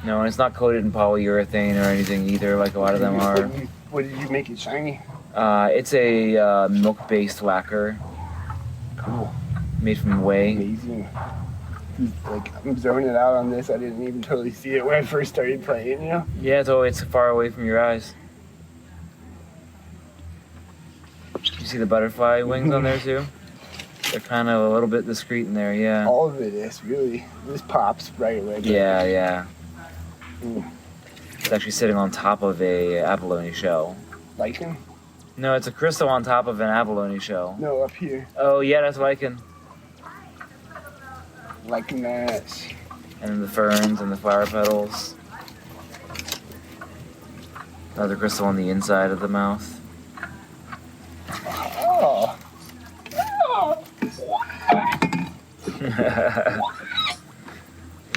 [SPEAKER 6] No, and it's not coated in polyurethane or anything either, like a lot of them are.
[SPEAKER 1] What did you make it shiny?
[SPEAKER 6] It's a milk-based lacquer.
[SPEAKER 1] Cool.
[SPEAKER 6] Made from whey.
[SPEAKER 1] Amazing. Like, I'm zoning it out on this. I didn't even totally see it when I first started playing, you know?
[SPEAKER 6] Yeah, it's always far away from your eyes. You see the butterfly wings on there too? They're kind of a little bit discreet in there, yeah.
[SPEAKER 1] All of it is, really. This pops right away.
[SPEAKER 6] Yeah, yeah. It's actually sitting on top of a abalone shell.
[SPEAKER 1] Lichen?
[SPEAKER 6] No, it's a crystal on top of an abalone shell.
[SPEAKER 1] No, up here.
[SPEAKER 6] Oh, yeah, that's lichen.
[SPEAKER 1] Lichen that.
[SPEAKER 6] And then the ferns and the flower petals. Another crystal on the inside of the mouth.
[SPEAKER 1] Oh.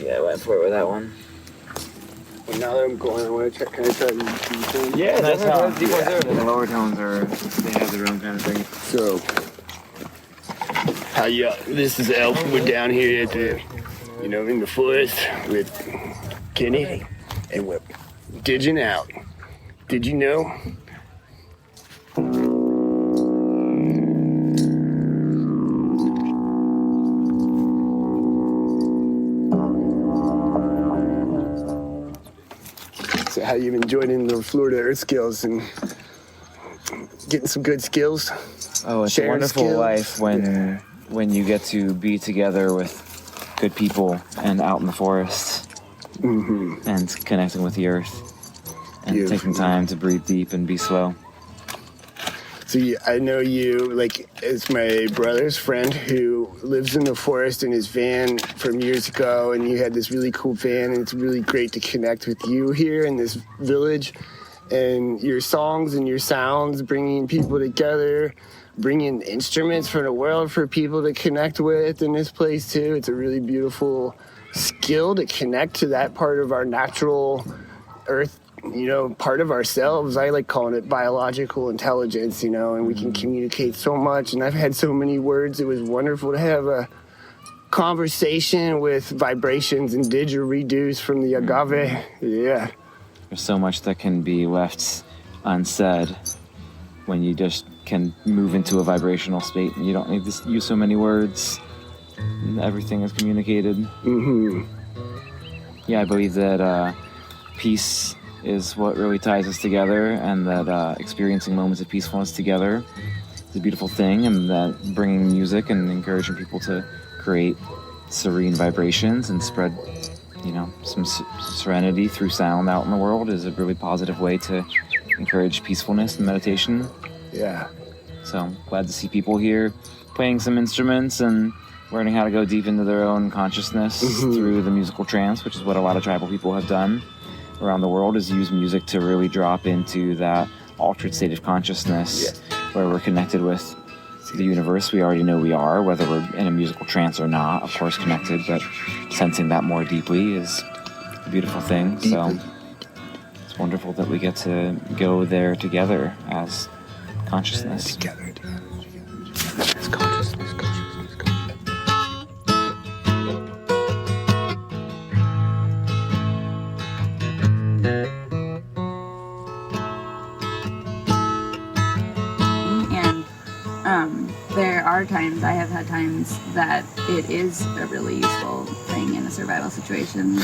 [SPEAKER 6] Yeah, I went for it with that one.
[SPEAKER 1] Well, now that I'm going, I want to check. Can I try these tones?
[SPEAKER 6] Yeah, that's how deep ones are. The lower tones are, they have their own kind of thing.
[SPEAKER 1] So, this is Elf. We're down here at the, you know, in the forest with Kenny, and we're digging out. Did you know? So how you been joining the Florida Earth Skills and getting some good skills?
[SPEAKER 6] Oh, it's a wonderful life when you get to be together with good people and out in the forest and connecting with the earth and taking time to breathe deep and be slow.
[SPEAKER 1] So I know you, like, as my brother's friend who lives in the forest in his van from years ago, and you had this really cool van, and it's really great to connect with you here in this village, and your songs and your sounds, bringing people together, bringing instruments from the world for people to connect with in this place too. It's a really beautiful skill to connect to that part of our natural earth, you know, part of ourselves. I like calling it biological intelligence, you know, and we can communicate so much. And I've had so many words. It was wonderful to have a
[SPEAKER 16] conversation with vibrations and didgeridoos from the agave. Yeah.
[SPEAKER 6] There's so much that can be left unsaid when you just can move into a vibrational state and you don't need to use so many words. Everything is communicated. Yeah, I believe that peace is what really ties us together, and that experiencing moments of peacefulness together is a beautiful thing, and that bringing music and encouraging people to create serene vibrations and spread, you know, some serenity through sound out in the world is a really positive way to encourage peacefulness and meditation.
[SPEAKER 16] Yeah.
[SPEAKER 6] So I'm glad to see people here playing some instruments and learning how to go deep into their own consciousness through the musical trance, which is what a lot of tribal people have done around the world, is use music to really drop into that altered state of consciousness where we're connected with the universe we already know we are, whether we're in a musical trance or not, of course connected, but sensing that more deeply is a beautiful thing. So it's wonderful that we get to go there together as consciousness.
[SPEAKER 16] Together.
[SPEAKER 6] As consciousness.
[SPEAKER 15] There are times, I have had times that it is a really useful thing in a survival situation.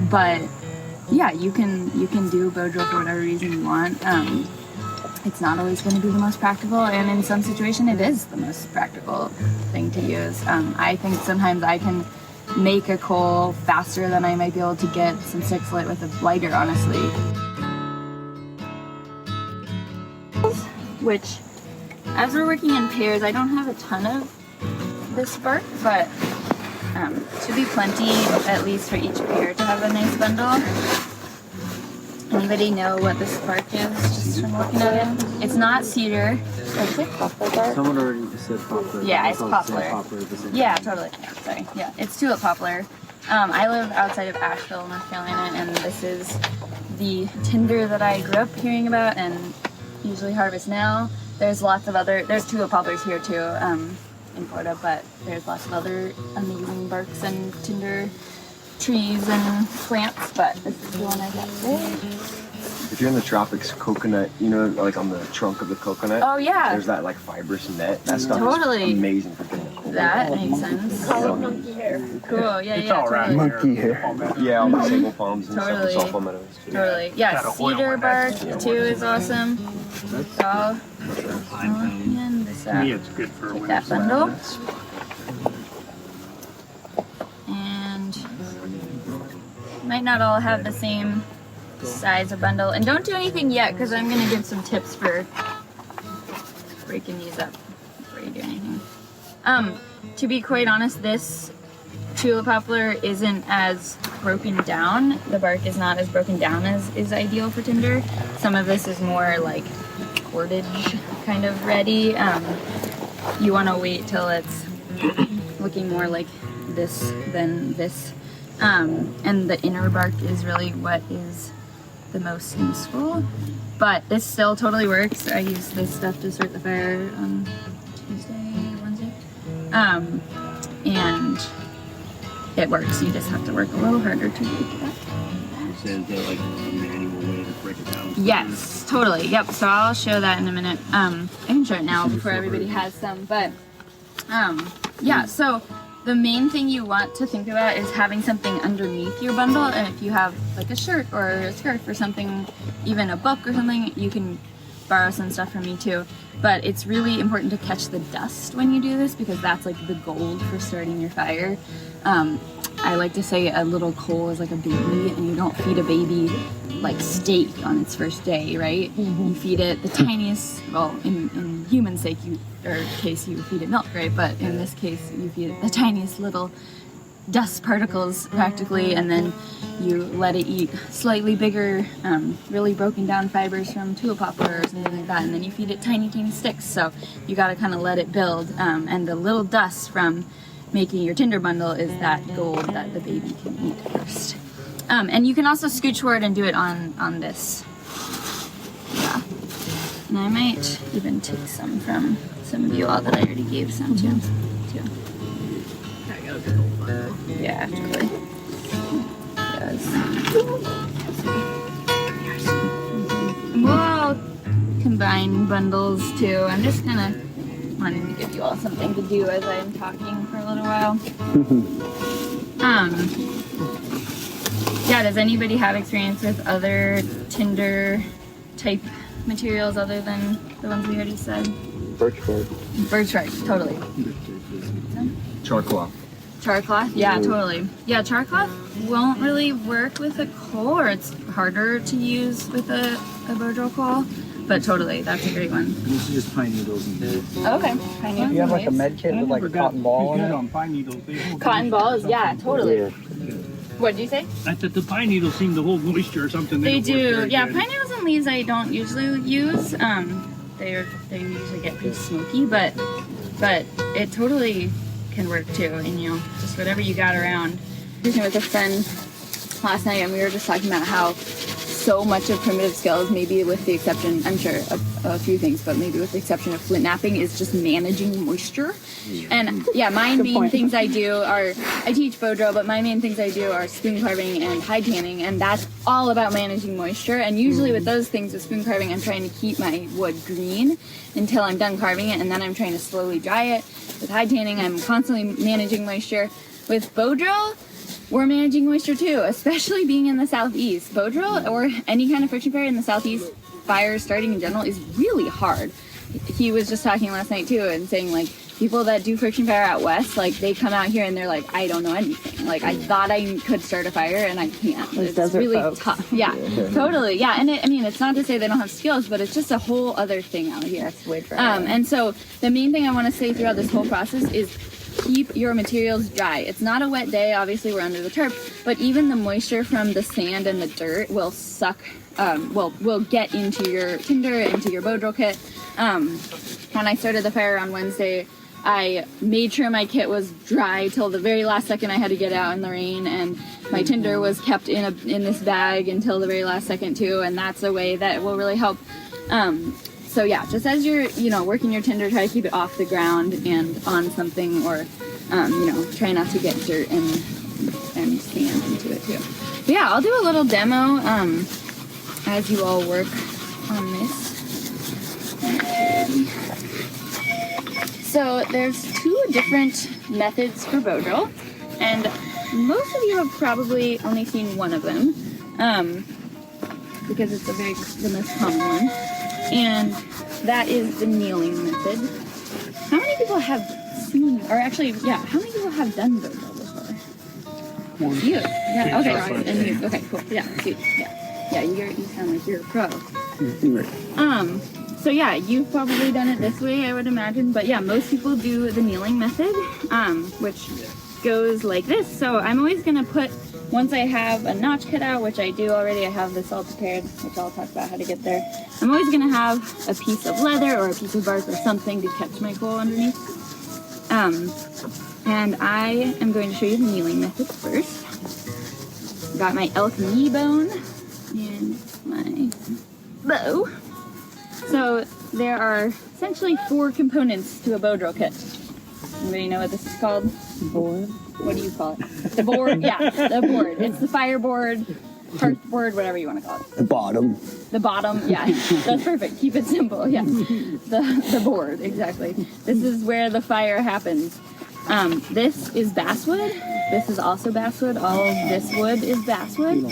[SPEAKER 15] But yeah, you can do a bow drill for whatever reason you want. It's not always going to be the most practical, and in some situation it is the most practical thing to use. I think sometimes I can make a coal faster than I might be able to get some sticks lit with a lighter, honestly. Which, as we're working in pairs, I don't have a ton of this bark, but should be plenty, at least for each pair, to have a nice bundle. Anybody know what this bark is, just from looking at it? It's not cedar. Is it poplar bark?
[SPEAKER 17] Someone already said poplar.
[SPEAKER 15] Yeah, it's poplar. Yeah, totally. Yeah, sorry. Yeah, it's tulip poplar. I live outside of Asheville, North Carolina, and this is the tinder that I grew up hearing about and usually harvest now. There's lots of other, there's tulip poplars here too, in Florida, but there's lots of other amazing barks and tinder trees and plants, but this is the one I got today.
[SPEAKER 17] If you're in the tropics, coconut, you know, like on the trunk of the coconut.
[SPEAKER 15] Oh yeah.
[SPEAKER 17] There's that like fibrous net. That stuff
[SPEAKER 15] Totally.
[SPEAKER 17] is amazing for getting a cold.
[SPEAKER 15] That makes sense.
[SPEAKER 8] Monkey hair.
[SPEAKER 15] Cool, yeah,
[SPEAKER 3] It's
[SPEAKER 15] yeah,
[SPEAKER 3] all around
[SPEAKER 15] totally.
[SPEAKER 3] here.
[SPEAKER 16] Monkey hair.
[SPEAKER 17] Yeah, all the sable palms and
[SPEAKER 15] Totally.
[SPEAKER 17] stuff, and sulfur meadows too.
[SPEAKER 15] Totally. Yeah,
[SPEAKER 3] Got an oil
[SPEAKER 15] cedar
[SPEAKER 3] in
[SPEAKER 15] bark
[SPEAKER 3] that.
[SPEAKER 15] too is awesome. So, and this
[SPEAKER 3] To me, it's good for
[SPEAKER 15] take
[SPEAKER 3] when
[SPEAKER 15] that
[SPEAKER 3] it's
[SPEAKER 15] bundle. And might not all have the same size of bundle. And don't do anything yet, because I'm going to give some tips for breaking these up before you do anything. To be quite honest, this tulip poplar isn't as broken down. The bark is not as broken down as is ideal for tinder. Some of this is more like cordage kind of ready. You want to wait till it's looking more like this than this. And the inner bark is really what is the most useful. But this still totally works. I use this stuff to start the fire on Tuesday or Wednesday. And it works. You just have to work a little harder to break it up.
[SPEAKER 17] Is there like a manual way to break it down?
[SPEAKER 15] Yes, totally. Yep. So I'll show that in a minute. I can show it now before everybody has some. But yeah. So the main thing you want to think about is having something underneath your bundle. And if you have like a shirt or a scarf or something, even a book or something, you can borrow some stuff from me too. But it's really important to catch the dust when you do this, because that's like the gold for starting your fire. I like to say a little coal is like a baby, and you don't feed a baby like steak on its first day, right? You feed it the tiniest, well, in human sake, case you feed it milk, right? But in this case, you feed it the tiniest little dust particles practically, and then you let it eat slightly bigger, really broken down fibers from tulip poplar or something like that, and then you feed it tiny sticks. So you got to kind of let it build, and the little dust from making your tinder bundle is that gold that the baby can eat first. And you can also scooch forward and do it on this. Yeah. And I might even take some from some of you all that I already gave some to. Yeah, totally. Yes. We'll combine bundles too. I'm just kind of wanting to give you all something to do as I'm talking for a little while. Yeah, does anybody have experience with other Tinder type materials other than the ones we already said?
[SPEAKER 17] Birch bark.
[SPEAKER 15] Birch bark, totally.
[SPEAKER 17] Charcloth.
[SPEAKER 15] Charcloth? Yeah, totally. Yeah, charcloth won't really work with a coal, or it's harder to use with a Boudreaux coal, but totally, that's a great one.
[SPEAKER 13] This is just pine needles and leaves.
[SPEAKER 15] Okay, pine needles.
[SPEAKER 7] You have like a med kit with like a cotton ball in it?
[SPEAKER 13] On pine needles.
[SPEAKER 15] Cotton balls, yeah, totally. What did you say?
[SPEAKER 13] I thought the pine needles seem to hold moisture or something.
[SPEAKER 15] They do, yeah. Pine needles and leaves I don't usually use. They usually get pretty smoky, but it totally can work too. And just whatever you got around. I was with a friend last night, and we were just talking about how so much of primitive skills, maybe with the exception, I'm sure a few things, but maybe with the exception of flint napping, is just managing moisture. And yeah, my main things I do are, I teach Boudreaux, but my main things I do are spoon carving and hide tanning, and that's all about managing moisture. And usually with those things, with spoon carving, I'm trying to keep my wood green until I'm done carving it, and then I'm trying to slowly dry it. With hide tanning, I'm constantly managing moisture. With Boudreaux, we're managing moisture too, especially being in the southeast. Boudreaux or any kind of friction fire in the southeast, fire starting in general, is really hard. He was just talking last night too and saying like people that do friction fire out west, like they come out here and they're like, I don't know anything. Like I thought I could start a fire and I can't. It's really tough. Yeah, totally. Yeah, and it's not to say they don't have skills, but it's just a whole other thing out here. And so the main thing I want to say throughout this whole process is keep your materials dry. It's not a wet day, obviously we're under the tarp, but even the moisture from the sand and the dirt will suck, will get into your tinder, into your Boudreaux kit. When I started the fire on Wednesday, I made sure my kit was dry till the very last second I had to get out in the rain, and my tinder was kept in this bag until the very last second too, and that's a way that will really help. So yeah, just as you're, working your tinder, try to keep it off the ground and on something, or, try not to get dirt and sand into it too. But yeah, I'll do a little demo as you all work on this. So there's two different methods for Boudreaux, and most of you have probably only seen one of them, because it's the most common one. And that is the kneeling method. How many people have seen, or actually, how many people have done Boudreaux before? You. Yeah, okay. And you. Okay, cool. Yeah, dude. Yeah, you sound like you're a pro. So yeah, you've probably done it this way, I would imagine. But yeah, most people do the kneeling method, which goes like this. So I'm always gonna put, once I have a notch cut out, which I do already, I have this all prepared, which I'll talk about how to get there. I'm always gonna have a piece of leather or a piece of bark or something to catch my coal underneath. And I am going to show you the kneeling method first. Got my elk knee bone and my bow. So there are essentially 4 components to a Boudreaux kit. Anybody know what this is called? Board. What do you call it? The board? Yeah, the board. It's the fireboard, hearth board, whatever you want to call it.
[SPEAKER 1] The bottom.
[SPEAKER 15] The bottom, yeah. That's perfect. Keep it simple, yeah. The board, exactly. This is where the fire happens. This is basswood. This is also basswood. All of this wood is basswood.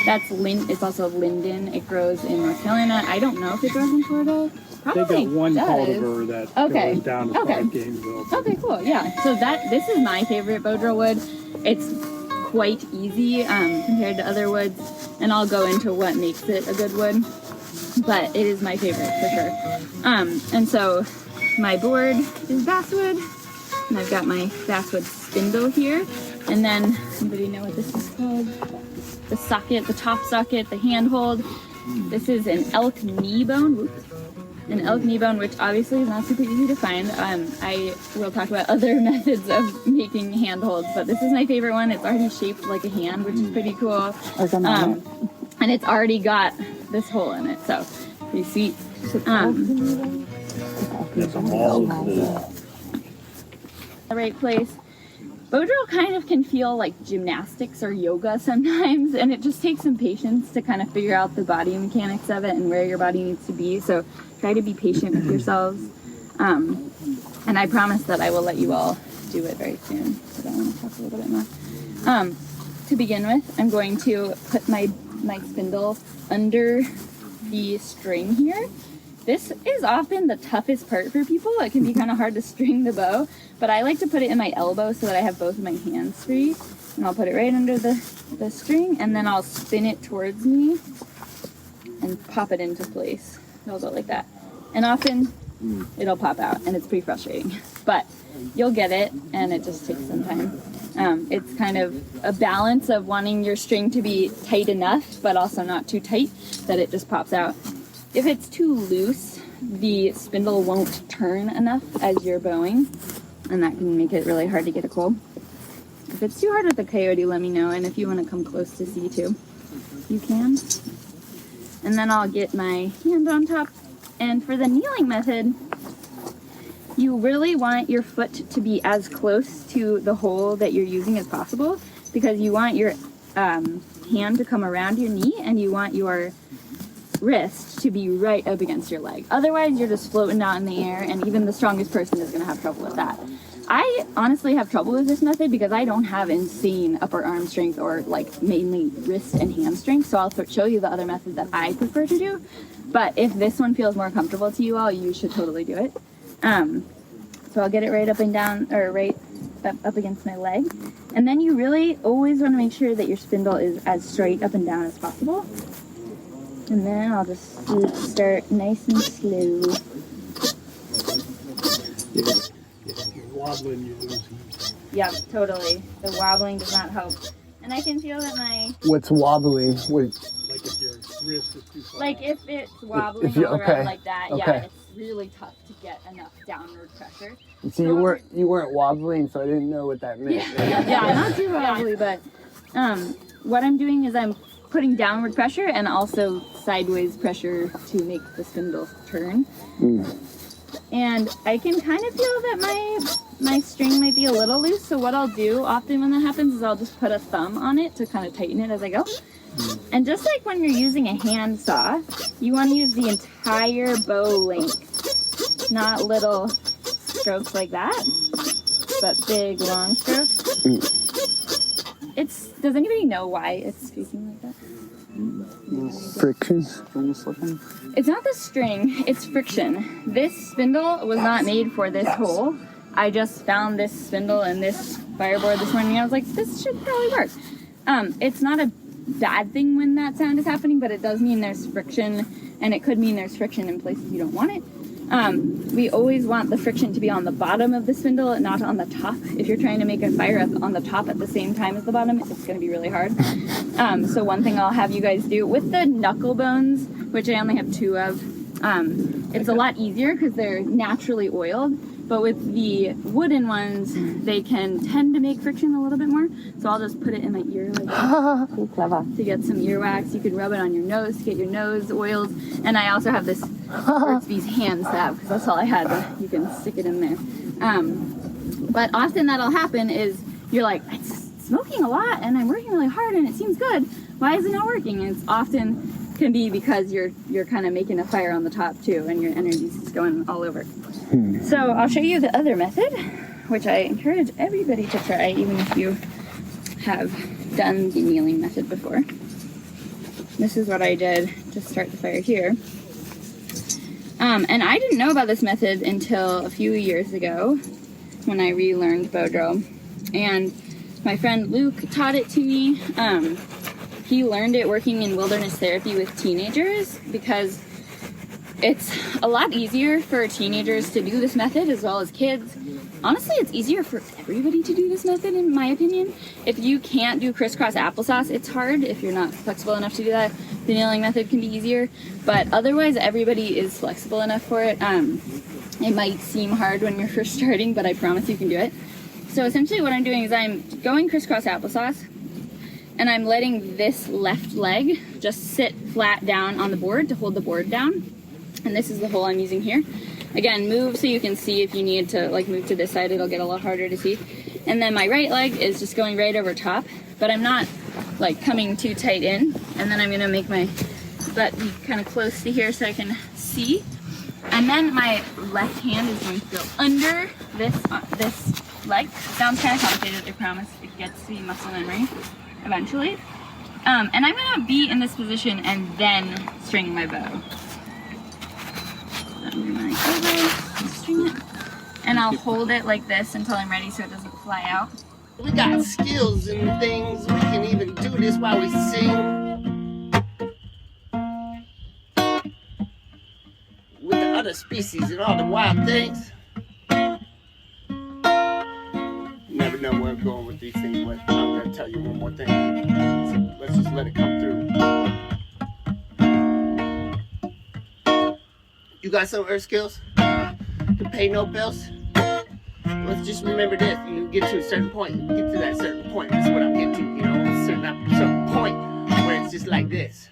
[SPEAKER 15] It's also linden. It grows in North Carolina. I don't know if it grows in Florida. Probably
[SPEAKER 13] they got one
[SPEAKER 15] does.
[SPEAKER 13] cultivar that goes down to 5 Gainesville.
[SPEAKER 15] Okay, cool. Yeah. So this is my favorite Boudreaux wood. It's quite easy compared to other woods, and I'll go into what makes it a good wood. But it is my favorite for sure. And so my board is basswood, and I've got my basswood spindle here. And then somebody know what this is called? The socket, the top socket, the handhold. This is an elk knee bone. Whoops. An elk knee bone, which obviously is not super easy to find. I will talk about other methods of making handholds, but this is my favorite one. It's already shaped like a hand, which is pretty cool. And it's already got this hole in it, so pretty sweet. The right place. bow drill kind of can feel like gymnastics or yoga sometimes, and it just takes some patience to kind of figure out the body mechanics of it and where your body needs to be. So try to be patient with yourselves. And I promise that I will let you all do it very soon, but I want to talk a little bit more. To begin with, I'm going to put my spindle under the string here. This is often the toughest part for people. It can be kind of hard to string the bow, but I like to put it in my elbow so that I have both of my hands free. And I'll put it right under the string, and then I'll spin it towards me and pop it into place. It'll go like that. And often it'll pop out, and it's pretty frustrating. But you'll get it, and it just takes some time. It's kind of a balance of wanting your string to be tight enough, but also not too tight that it just pops out. If it's too loose, the spindle won't turn enough as you're bowing, and that can make it really hard to get a hold. If it's too hard with the coyote, let me know, and if you want to come close to see too, you can. And then I'll get my hand on top. And for the kneeling method, you really want your foot to be as close to the hole that you're using as possible, because you want your hand to come around your knee, and you want your wrist to be right up against your leg. Otherwise, you're just floating out in the air, and even the strongest person is going to have trouble with that. I honestly have trouble with this method because I don't have insane upper arm strength, or like mainly wrist and hand strength, so I'll show you the other method that I prefer to do. But if this one feels more comfortable to you all, you should totally do it. So I'll get it right up and down, or right up against my leg. And then you really always want to make sure that your spindle is as straight up and down as possible. And then I'll just start nice and slow.
[SPEAKER 13] You're wobbling, you're losing.
[SPEAKER 15] Yep, totally. The wobbling does not help. And I can feel that my...
[SPEAKER 16] What's wobbling? What?
[SPEAKER 13] Like if your wrist is too far.
[SPEAKER 15] Like if it's wobbling all around like that, yeah, it's really tough to get enough downward pressure.
[SPEAKER 16] See, you weren't wobbling, so I didn't know what that meant.
[SPEAKER 15] Yeah, not too wobbly, but what I'm doing is I'm putting downward pressure and also sideways pressure to make the spindle turn. And I can kind of feel that my string might be a little loose, so what I'll do often when that happens is I'll just put a thumb on it to kind of tighten it as I go. And just like when you're using a hand saw, you want to use the entire bow length, not little strokes like that, but big long strokes. Does anybody know why it's facing like that?
[SPEAKER 16] Friction.
[SPEAKER 15] It's not the string, it's friction. This spindle was not made for this hole. I just found this spindle and this fireboard this morning, and I was like, this should probably work. It's not a bad thing when that sound is happening, but it does mean there's friction, and it could mean there's friction in places you don't want it. We always want the friction to be on the bottom of the spindle, not on the top. If you're trying to make a fire on the top at the same time as the bottom, it's going to be really hard. So one thing I'll have you guys do with the knuckle bones, which I only have 2 of, it's a lot easier because they're naturally oiled. But with the wooden ones, they can tend to make friction a little bit more. So I'll just put it in my ear like that. So clever. To get some earwax. You can rub it on your nose to get your nose oiled. And I also have this Burt's Bees hand salve, because that's all I had. You can stick it in there. But often that'll happen is you're like, it's smoking a lot and I'm working really hard and it seems good. Why is it not working? And it's often can be because you're kind of making a fire on the top too, and your energy's just going all over. So I'll show you the other method, which I encourage everybody to try, even if you have done the kneeling method before. This is what I did to start the fire here. And I didn't know about this method until a few years ago when I relearned bow drill. And my friend Luke taught it to me. He learned it working in wilderness therapy with teenagers, because it's a lot easier for teenagers to do this method as well as kids. Honestly, it's easier for everybody to do this method, in my opinion. If you can't do crisscross applesauce, it's hard. If you're not flexible enough to do that, the kneeling method can be easier. But otherwise, everybody is flexible enough for it. It might seem hard when you're first starting, but I promise you can do it. So essentially what I'm doing is I'm going crisscross applesauce, and I'm letting this left leg just sit flat down on the board to hold the board down. And this is the hole I'm using here. Again, move so you can see. If you need to like move to this side, it'll get a lot harder to see. And then my right leg is just going right over top, but I'm not like coming too tight in. And then I'm gonna make my butt be kind of close to here so I can see. And then my left hand is going to go under this leg. Sounds kind of complicated, I promise. It gets to be muscle memory eventually. And I'm gonna be in this position and then string my bow. I'm gonna over, string it, and I'll hold it like this until I'm ready so it doesn't fly out.
[SPEAKER 12] We got skills and things. We can even do this while we sing. With the other species and all the wild things.
[SPEAKER 1] You never know where I'm going with these things, but I'm gonna tell you one more thing. So let's just let it come through.
[SPEAKER 12] You got some earth skills to pay no bills? Let's just remember this. You get to a certain point, you get to that certain point. That's what I'm getting to, you know, a certain point where it's just like this.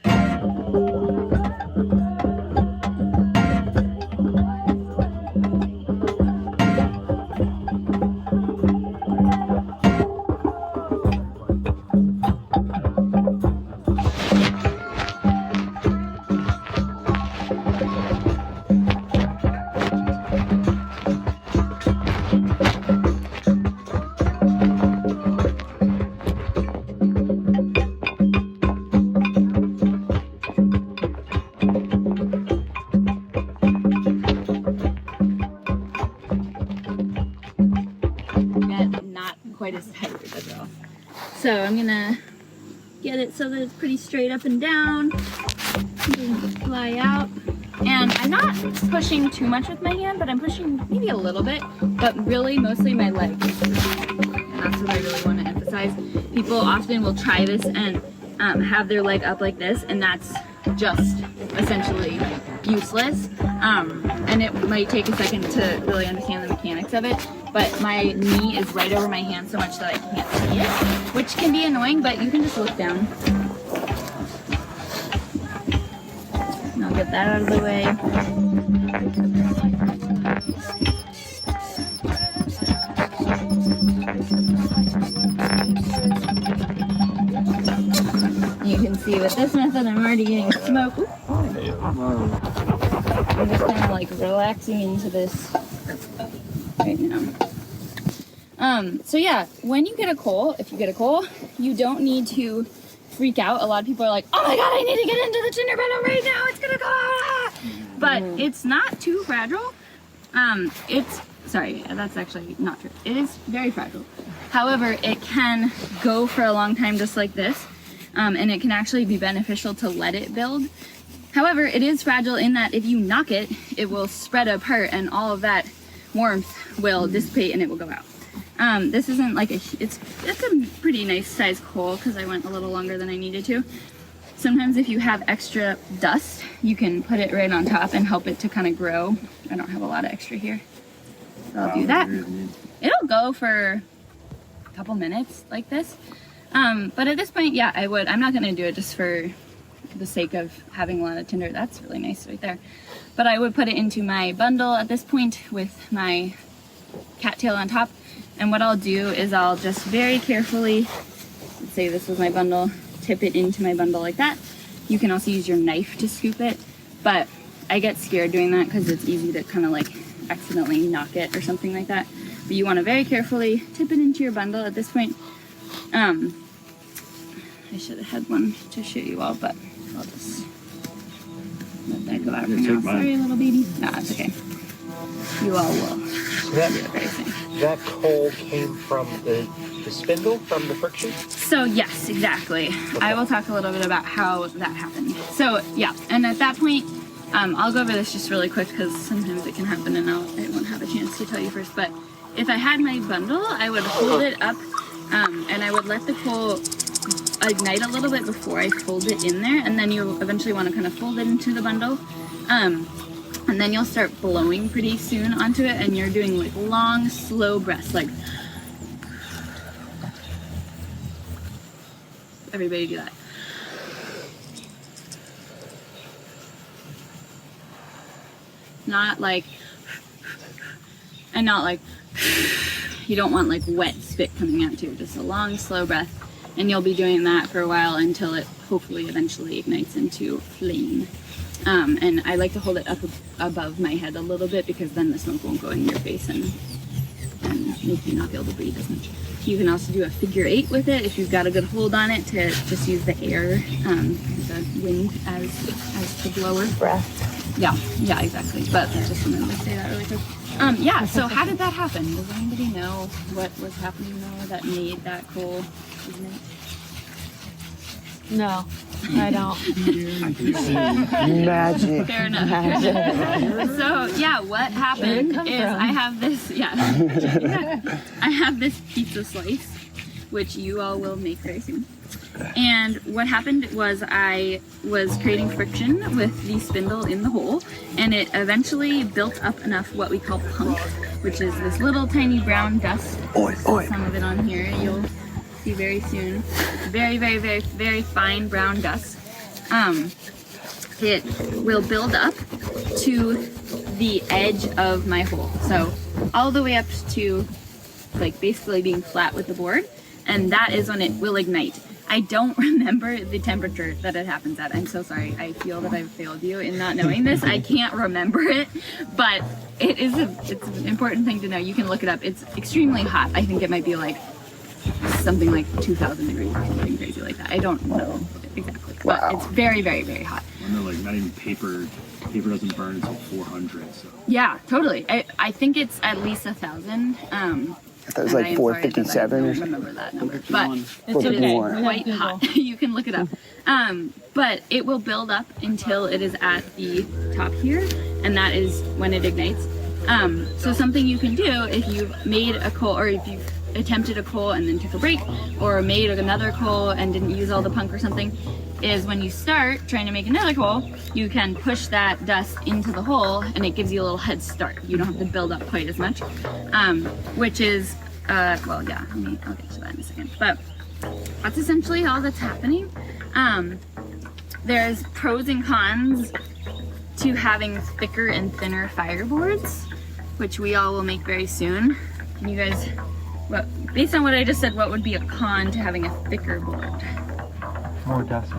[SPEAKER 15] As tight as well. So I'm gonna get it so that it's pretty straight up and down. It doesn't fly out. And I'm not pushing too much with my hand, but I'm pushing maybe a little bit, but really mostly my leg. And that's what I really want to emphasize. People often will try this and have their leg up like this, and that's just essentially useless. And it might take a second to really understand the mechanics of it. But my knee is right over my hand so much that I can't see it, which can be annoying, but you can just look down. And I'll get that out of the way. You can see with this method, I'm already getting smoke. I'm just kind of like relaxing into this right now. So yeah, when you get a coal, if you get a coal, you don't need to freak out. A lot of people are like, oh my god, I need to get into the tinder bottom right now, it's gonna go. But it's not too fragile. Sorry, that's actually not true. It is very fragile. However, it can go for a long time just like this. And it can actually be beneficial to let it build. However, it is fragile in that if you knock it, it will spread apart and all of that warmth will dissipate and it will go out. This isn't like it's a pretty nice size coal because I went a little longer than I needed to. Sometimes if you have extra dust, you can put it right on top and help it to kind of grow. I don't have a lot of extra here, so I'll do that. It'll go for a couple minutes like this. But at this point, yeah, I'm not gonna do it just for the sake of having a lot of tinder. That's really nice right there. But I would put it into my bundle at this point with my cattail on top. And what I'll do is I'll just very carefully, let's say this was my bundle, tip it into my bundle like that. You can also use your knife to scoop it, but I get scared doing that because it's easy to kind of like accidentally knock it or something like that. But you want to very carefully tip it into your bundle at this point. I should have had one to show you all, but I'll just let that go out for now. Sorry, little baby. No, it's okay. You all will.
[SPEAKER 11] That coal came from the spindle, from the friction?
[SPEAKER 15] So yes, exactly. Okay. I will talk a little bit about how that happened. So yeah, and at that point, I'll go over this just really quick because sometimes it can happen and I won't have a chance to tell you first. But if I had my bundle, I would hold it up and I would let the coal ignite a little bit before I fold it in there, and then you'll eventually want to kind of fold it into the bundle. And then you'll start blowing pretty soon onto it, and you're doing like long, slow breaths, like everybody do that. Not like, and not like, You don't want like wet spit coming out too. Just a long, slow breath. And you'll be doing that for a while until it hopefully eventually ignites into flame. And I like to hold it up above my head a little bit because then the smoke won't go in your face and make you not be able to breathe as much. You can also do a figure 8 with it if you've got a good hold on it to just use the air, the wind as the blower. Breath. Yeah, exactly. But I just wanted to say that really quick. Yeah, so how did that happen? Does anybody know what was happening there that made that cool ignite?
[SPEAKER 5] No, I don't.
[SPEAKER 16] Magic.
[SPEAKER 15] Fair enough. So yeah, what happened is I have this. Yeah, I have this pizza slice, which you all will make very soon. And what happened was I was creating friction with the spindle in the hole, and it eventually built up enough what we call punk, which is this little tiny brown dust. Some of it on here you'll see very soon. It's very, very, very, very fine brown dust. It will build up to the edge of my hole, so all the way up to like basically being flat with the board, and that is when it will ignite. I don't remember the temperature that it happens at. I'm so sorry. I feel that I've failed you in not knowing this. I can't remember it, but it's an important thing to know. You can look it up. It's extremely hot. I think it might be like something like 2,000 degrees or something crazy like that. I don't know exactly, but it's very, very, very hot.
[SPEAKER 13] I know, like not even paper doesn't burn until 400. So
[SPEAKER 15] yeah, totally. I think it's at least 1,000.
[SPEAKER 16] I thought it was like 457 or something.
[SPEAKER 15] I don't remember that number, but it is quite hot. You can look it up. But it will build up until it is at the top here, and that is when it ignites. So something you can do if you've made a coal, or if you've attempted a coal and then took a break, or made another coal and didn't use all the punk or something, is when you start trying to make another coal, you can push that dust into the hole and it gives you a little head start. You don't have to build up quite as much, which is, well, yeah, I'll get to that in a second. But that's essentially all that's happening. There's pros and cons to having thicker and thinner fireboards, which we all will make very soon. You guys, based on what I just said, what would be a con to having a thicker board?
[SPEAKER 14] More dust.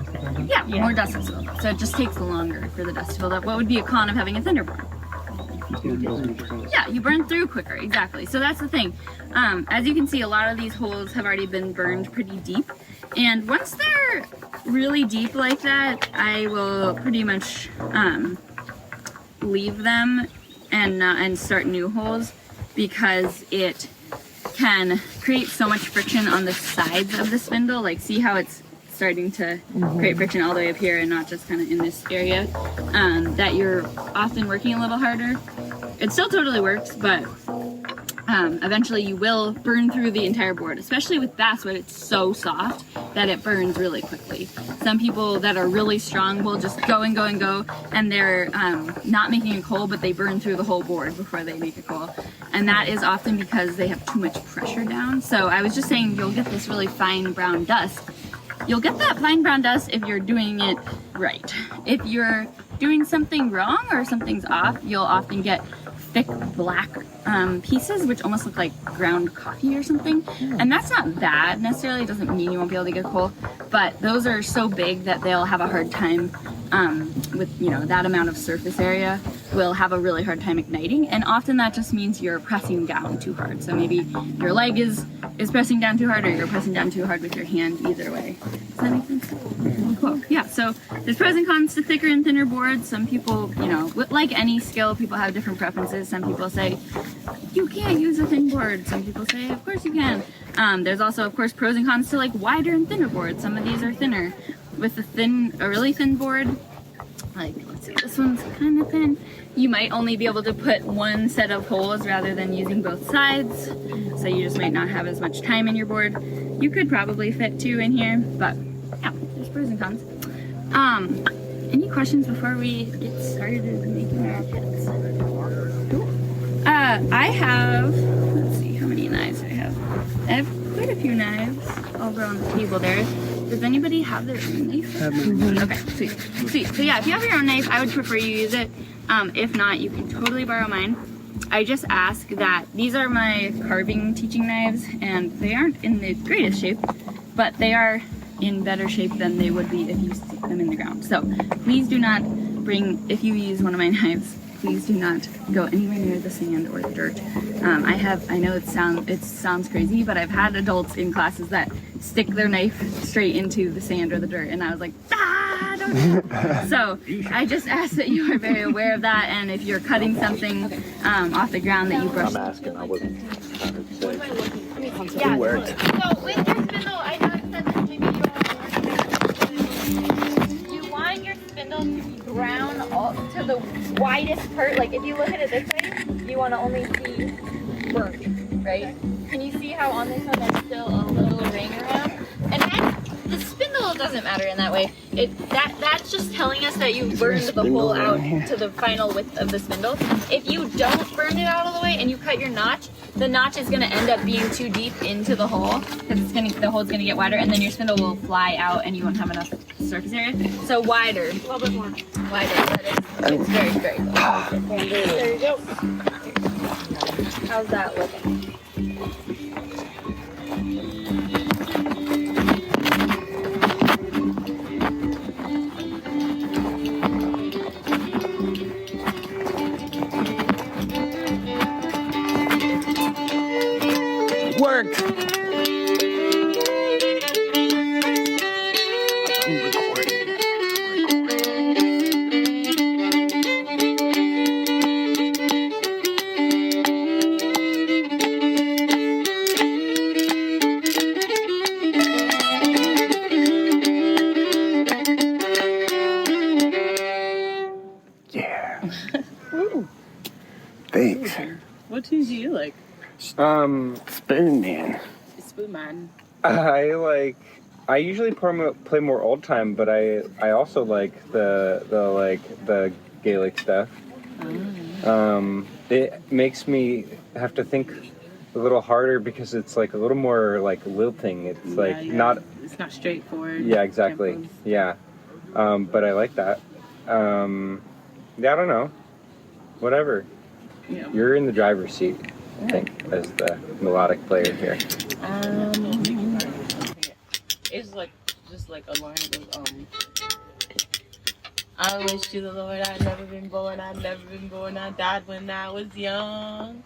[SPEAKER 15] Yeah, more dust to build up. So it just takes longer for the dust to build up. What would be a con of having a thinner board? Yeah, you burn through quicker, exactly. So that's the thing. As you can see, a lot of these holes have already been burned pretty deep. And once they're really deep like that, I will pretty much leave them and start new holes, because it can create so much friction on the sides of the spindle. Like, see how it's starting to create friction all the way up here and not just kind of in this area, that you're often working a little harder. It still totally works, but eventually you will burn through the entire board, especially with basswood. It's so soft that it burns really quickly. Some people that are really strong will just go and go and go, and they're not making a coal, but they burn through the whole board before they make a coal. And that is often because they have too much pressure down. So I was just saying, you'll get this really fine brown dust. You'll get that fine brown dust if you're doing it right. If you're doing something wrong or something's off, you'll often get thick black pieces, which almost look like ground coffee or something. And that's not bad necessarily. It doesn't mean you won't be able to get coal, but those are so big that they'll have a hard time with, you know, that amount of surface area will have a really hard time igniting. And often that just means you're pressing down too hard. So maybe your leg is pressing down too hard, or you're pressing down too hard with your hand. Either way. Does that make sense? Cool. Yeah, so there's pros and cons to thicker and thinner boards. Some people, you know, like any skill, people have different preferences. Some people say, you can't use a thin board. Some people say, of course you can. There's also, of course, pros and cons to like wider and thinner boards. Some of these are thinner. With a really thin board, like, let's see, this one's kind of thin. You might only be able to put one set of holes rather than using both sides. So you just might not have as much time in your board. You could probably fit two in here, but yeah, there's pros and cons. Any questions before we get started making our kits? Cool. I have, let's see how many knives I have. I have quite a few knives over on the table there. Does anybody have their own knife? Okay, sweet. So yeah, if you have your own knife, I would prefer you use it. If not, you can totally borrow mine. I just ask that these are my carving teaching knives, and they aren't in the greatest shape, but they are in better shape than they would be if you stick them in the ground. So please do not if you use one of my knives, please do not go anywhere near the sand or the dirt. I know it sounds crazy, but I've had adults in classes that stick their knife straight into the sand or the dirt, and I was like, ah, don't do that. So I just ask that you are very aware of that, and if you're cutting something off the ground that you brush.
[SPEAKER 6] I'm asking, I wasn't trying to say.
[SPEAKER 15] Yeah,
[SPEAKER 6] It worked.
[SPEAKER 15] So with your spindle, I noticed that maybe you want your spindle to be ground all to the widest part. Like if you look at it this way, you want to only see burnt, right? Can you see how on this one there's still a little ring around? And the spindle doesn't matter in that way. That's just telling us that you burned the hole out to the final width of the spindle. If you don't burn it out all the way and you cut your notch, the notch is going to end up being too deep into the hole because the hole's going to get wider, and then your spindle will fly out and you won't have enough surface area. So wider. A little bit more. Wider. It's very, very good. There you go. How's that looking?
[SPEAKER 1] Worked! Thanks.
[SPEAKER 5] What tunes do you like?
[SPEAKER 1] Spoon Man.
[SPEAKER 5] Spoon Man.
[SPEAKER 18] I usually play more old time, but I also like the Gaelic stuff. It makes me have to think a little harder because it's like a little more like lilting. It's not.
[SPEAKER 5] It's not straightforward.
[SPEAKER 18] Yeah, exactly.
[SPEAKER 5] Tempos.
[SPEAKER 18] Yeah, but I like that. Yeah, I don't know. Whatever.
[SPEAKER 5] Yeah.
[SPEAKER 18] You're in the driver's seat, I think, as the melodic player here.
[SPEAKER 5] It's like just like a line of I wish to the Lord I'd never been born, I died when I was young.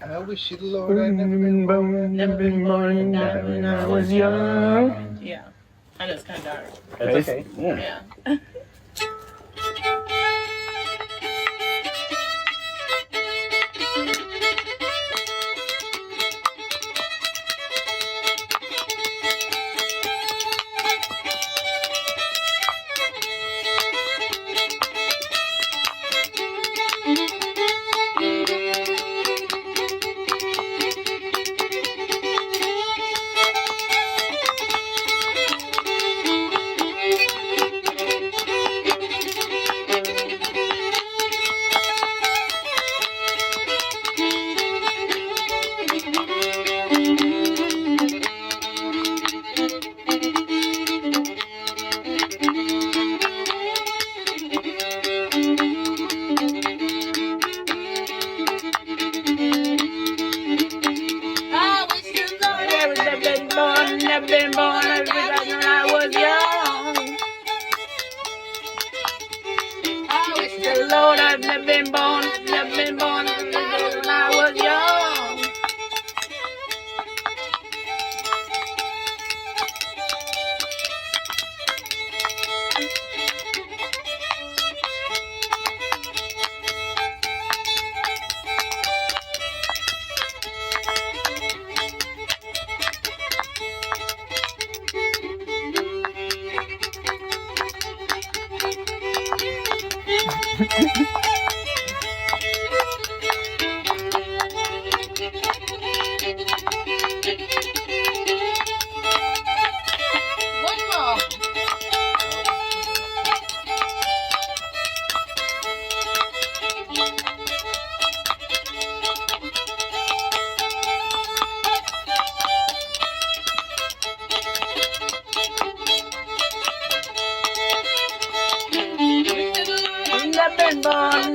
[SPEAKER 1] I wish you the Lord I'd never been born, and died when I was young.
[SPEAKER 5] Yeah, I know it's kind of dark.
[SPEAKER 18] That's okay.
[SPEAKER 5] Yeah.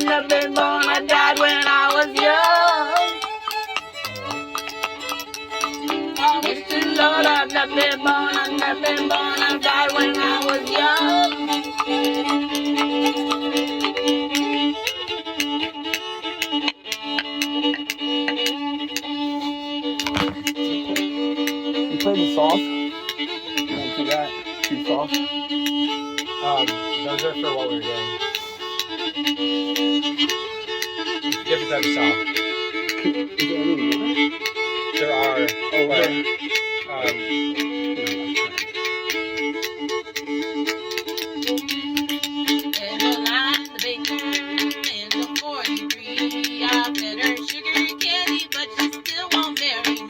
[SPEAKER 12] I've been born, I died when I was young.
[SPEAKER 18] Those are for what we were doing. Different type of saw. There are. Oh, but,
[SPEAKER 12] And the line, the baker, and the 43. I've met her sugar candy, but she still won't marry me.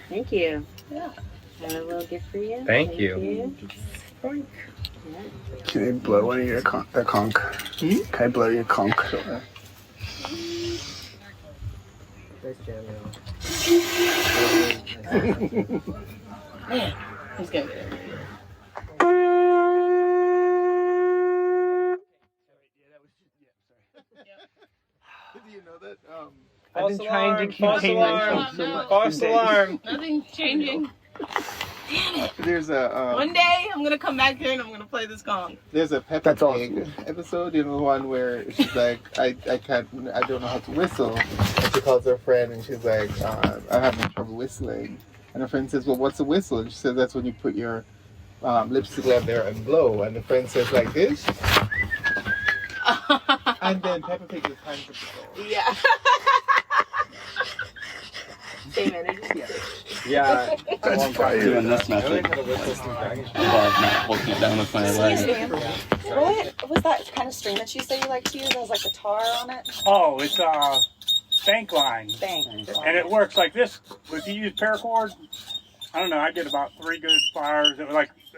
[SPEAKER 19] Thank you. Yeah. Got a little gift for you.
[SPEAKER 18] Thank you.
[SPEAKER 1] Can I blow one of your conch? Can I blow your conch?
[SPEAKER 19] Yeah, he's good.
[SPEAKER 1] Do you know that?
[SPEAKER 18] I've been trying to contain myself so much. False alarm.
[SPEAKER 19] Nothing's changing. Damn it.
[SPEAKER 20] There's a
[SPEAKER 19] One day I'm gonna come back here and I'm gonna play this gong.
[SPEAKER 20] there's a Peppa Pig episode, you know, the one where she's like, I don't know how to whistle, and she calls her friend and she's like, I'm having trouble whistling, and her friend says, well, what's a whistle? And she says, that's when you put your lips together and blow, and the friend says, like this, and then Peppa Pig is time to blow.
[SPEAKER 19] Yeah. Same energy.
[SPEAKER 20] Yeah.
[SPEAKER 21] That's probably doing this method. Not looking it down with my
[SPEAKER 22] Excuse
[SPEAKER 21] leg.
[SPEAKER 22] me. What was that kind of string that you say you like to use? It has like guitar on it.
[SPEAKER 3] Oh, it's a bank line.
[SPEAKER 22] Bank.
[SPEAKER 3] And it works like this. If you use paracord, I don't know, I get about 3 good fires.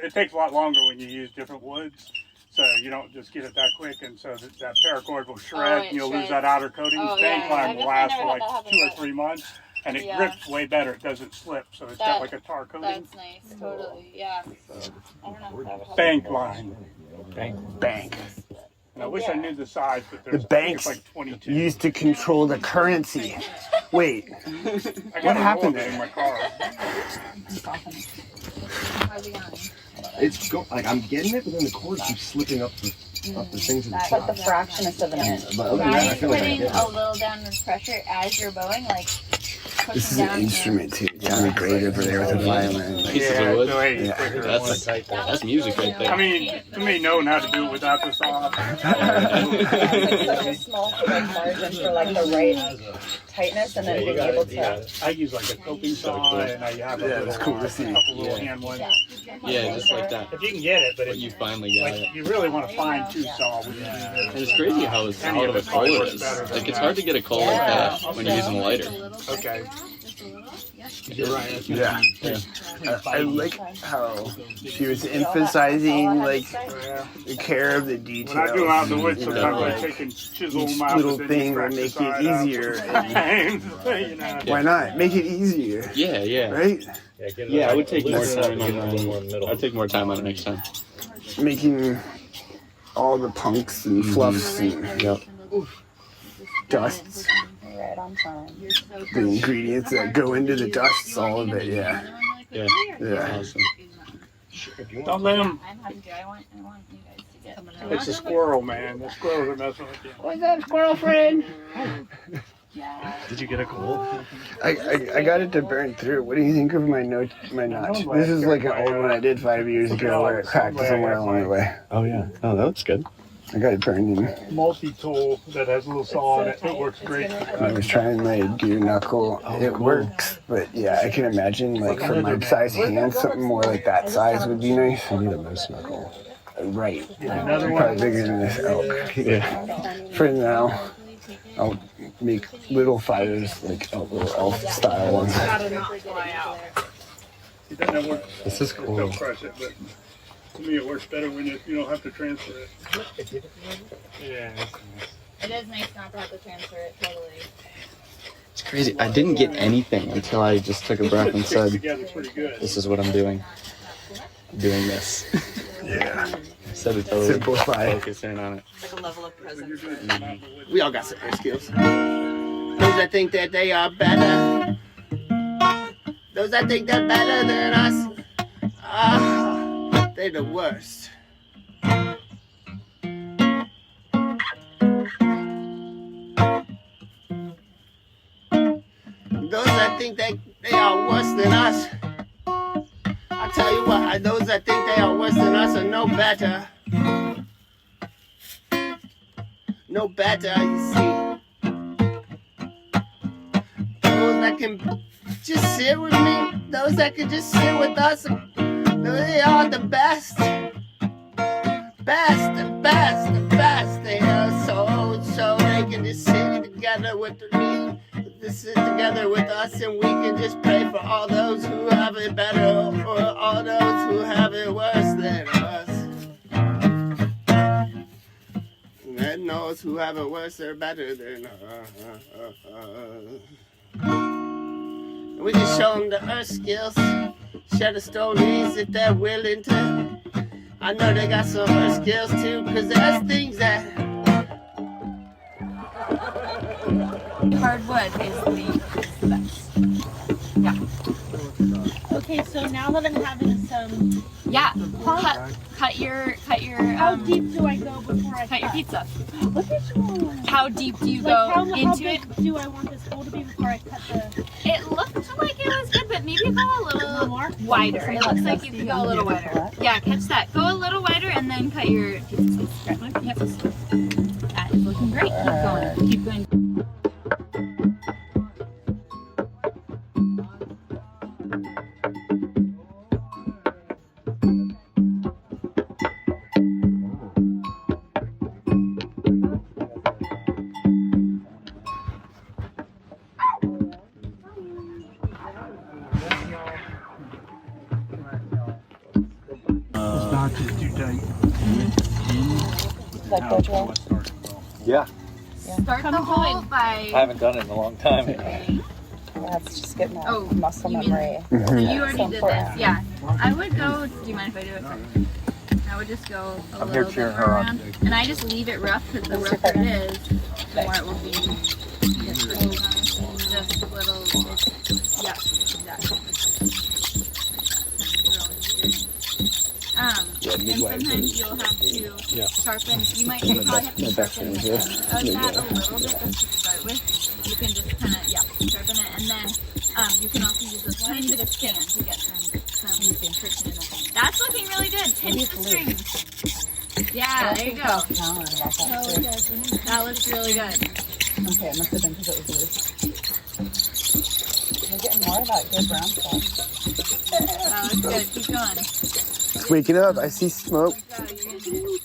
[SPEAKER 3] It takes a lot longer when you use different woods. So you don't just get it that quick, and so that paracord will shred, and you'll lose that outer coating. Bank line will last for like 2 or 3 months. And it
[SPEAKER 15] Yeah.
[SPEAKER 3] grips way better. It doesn't slip, so it's got like a tar coating.
[SPEAKER 15] That's nice, totally, yeah. I don't know.
[SPEAKER 3] Bank line.
[SPEAKER 1] Bank.
[SPEAKER 3] And I wish I knew the size, but
[SPEAKER 1] The
[SPEAKER 3] there's I think
[SPEAKER 1] banks
[SPEAKER 3] it's like 22.
[SPEAKER 1] used to control the currency. Wait,
[SPEAKER 3] I
[SPEAKER 1] what
[SPEAKER 3] got
[SPEAKER 1] happened
[SPEAKER 3] in
[SPEAKER 1] there?
[SPEAKER 3] my car.
[SPEAKER 17] It's like I'm getting it, but then the cord keeps slipping up the things in the
[SPEAKER 22] That's like the fractionist of an inch.
[SPEAKER 17] But other than that, I feel like I
[SPEAKER 15] Putting
[SPEAKER 17] get
[SPEAKER 15] a
[SPEAKER 17] it.
[SPEAKER 15] little downward pressure as you're bowing, like
[SPEAKER 1] This is an instrument too. It's kind of great over there with a violin.
[SPEAKER 18] Pieces of wood.
[SPEAKER 1] Yeah.
[SPEAKER 18] That's music right there.
[SPEAKER 3] I mean, to me, knowing how to do it without the saw.
[SPEAKER 22] It's like such a small like margin for like the right tightness, and then being able to.
[SPEAKER 3] I use like a coping saw, and I have a
[SPEAKER 1] that's cool to see.
[SPEAKER 3] couple little hand ones.
[SPEAKER 18] Yeah, just like that.
[SPEAKER 3] If you can get it, but
[SPEAKER 18] You finally got it.
[SPEAKER 3] you really want to fine tooth saw when you do
[SPEAKER 18] And
[SPEAKER 3] this.
[SPEAKER 18] it's crazy how it's out of a coal it is. Like it's hard to get a coal like that when you're using a lighter.
[SPEAKER 3] Okay.
[SPEAKER 18] You're right.
[SPEAKER 1] Yeah. I like how she was emphasizing like the care of the details.
[SPEAKER 3] When I go out in the woods,
[SPEAKER 1] you know,
[SPEAKER 3] sometimes I
[SPEAKER 1] like,
[SPEAKER 3] take and chisel
[SPEAKER 1] each
[SPEAKER 3] them out.
[SPEAKER 1] little
[SPEAKER 3] but then you
[SPEAKER 1] thing will
[SPEAKER 3] scratch the
[SPEAKER 1] make
[SPEAKER 3] side
[SPEAKER 1] it
[SPEAKER 3] out.
[SPEAKER 1] easier. And
[SPEAKER 3] You know.
[SPEAKER 1] why not? Make it easier.
[SPEAKER 18] Yeah, yeah.
[SPEAKER 1] Right?
[SPEAKER 18] Yeah, I would take more time on that. I'd take more time on it next time.
[SPEAKER 1] Making all the punks and fluffs and dusts.
[SPEAKER 22] Right on time.
[SPEAKER 1] The ingredients that go into the dusts, all of it, yeah.
[SPEAKER 18] Yeah.
[SPEAKER 1] Yeah.
[SPEAKER 18] Awesome.
[SPEAKER 3] Don't let them.
[SPEAKER 15] I'm happy to. I want you guys to get.
[SPEAKER 3] It's a squirrel, man. The squirrels are messing with you.
[SPEAKER 16] What's up, squirrel friend?
[SPEAKER 18] Did you get a coal?
[SPEAKER 1] I got it to burn through. What do you think of my notch? This is like an old one I did 5 years ago where it cracked somewhere along the way.
[SPEAKER 18] Oh yeah. Oh, that looks good.
[SPEAKER 1] I got it burned in.
[SPEAKER 3] Multi-tool that has a little saw in it. It works great.
[SPEAKER 1] I was trying my gear knuckle. It works, but yeah, I can imagine like for my size hand, something more like that size would be nice. I need a moose knuckle. Right.
[SPEAKER 3] Another
[SPEAKER 1] Probably
[SPEAKER 3] one.
[SPEAKER 1] bigger than this elk. Yeah. For now, I'll make little fighters, like little elf style ones.
[SPEAKER 17] This is cool.
[SPEAKER 3] Don't crush it, but to me it works better when you don't have to transfer it. Yeah.
[SPEAKER 15] It is nice not to have to transfer it, totally.
[SPEAKER 18] It's crazy. I didn't get anything until I just took a breath and said,
[SPEAKER 3] Together pretty good.
[SPEAKER 18] "This is what I'm doing. I'm doing this."
[SPEAKER 1] Yeah.
[SPEAKER 18] Instead of totally
[SPEAKER 1] Simplify.
[SPEAKER 18] focusing on it.
[SPEAKER 22] Like a level of presence.
[SPEAKER 16] We all got certain skills. Those that think that they are better. Those that think they're better than us. They're the worst. Those that think that they are worse than us. I tell you what, those that think they are worse than us are no better. No better, you see. Those that can just sit with me, those that can just sit with us, they are the best. Best, the best, the best. They are so they can just sit together with me. Just sit together with us and we can just pray for all those who have it better or all those who have it worse than us. And those who have it worse, they're better than us. We can show them the earth skills, share the stories if they're willing to. I know they got some earth skills too, cause there's things that
[SPEAKER 15] Hardwood is the best. Yeah.
[SPEAKER 8] Okay, so now that I'm having some.
[SPEAKER 15] Yeah. Cut your.
[SPEAKER 8] How deep do I go before I
[SPEAKER 15] cut your pizza?
[SPEAKER 8] Look at you.
[SPEAKER 15] How deep do you
[SPEAKER 8] Like
[SPEAKER 15] go
[SPEAKER 8] how
[SPEAKER 15] into
[SPEAKER 8] big
[SPEAKER 15] it?
[SPEAKER 8] do I want this hole to be before I cut the?
[SPEAKER 15] It looked like it was good, but maybe go a little wider. It looks like you could go a little wider. Yeah, catch that. Go a little wider and then cut your pizza. Yep. That is looking great. Keep going. Keep going.
[SPEAKER 3] Notch is too tight.
[SPEAKER 22] Like virtual.
[SPEAKER 18] Yeah.
[SPEAKER 15] Start the hole by.
[SPEAKER 18] I haven't done it in a long time.
[SPEAKER 22] That's just getting that muscle memory.
[SPEAKER 15] So you already
[SPEAKER 22] So
[SPEAKER 15] did
[SPEAKER 22] important.
[SPEAKER 15] this, yeah. I would go. Do you mind if I do it first? I would just go a
[SPEAKER 3] I'm here
[SPEAKER 15] little
[SPEAKER 3] cheering
[SPEAKER 15] bit
[SPEAKER 3] her
[SPEAKER 15] more
[SPEAKER 3] on.
[SPEAKER 15] around, and I just leave it rough because the rougher it is, the more it will be. Just little. Yeah, exactly. And sometimes you'll have to sharpen. You probably have to sharpen the end of that a little bit just to start with. You can just kind of sharpen it, and then you can also use a tiny bit of sand to get some nutrition in it. That's looking really good. Pinch the strings. Yeah, there you go. That looks really good.
[SPEAKER 22] Okay, it must have been because it was loose. We're getting more of that good brown stuff.
[SPEAKER 15] That looks good. Keep going.
[SPEAKER 1] It's waking up. I see smoke.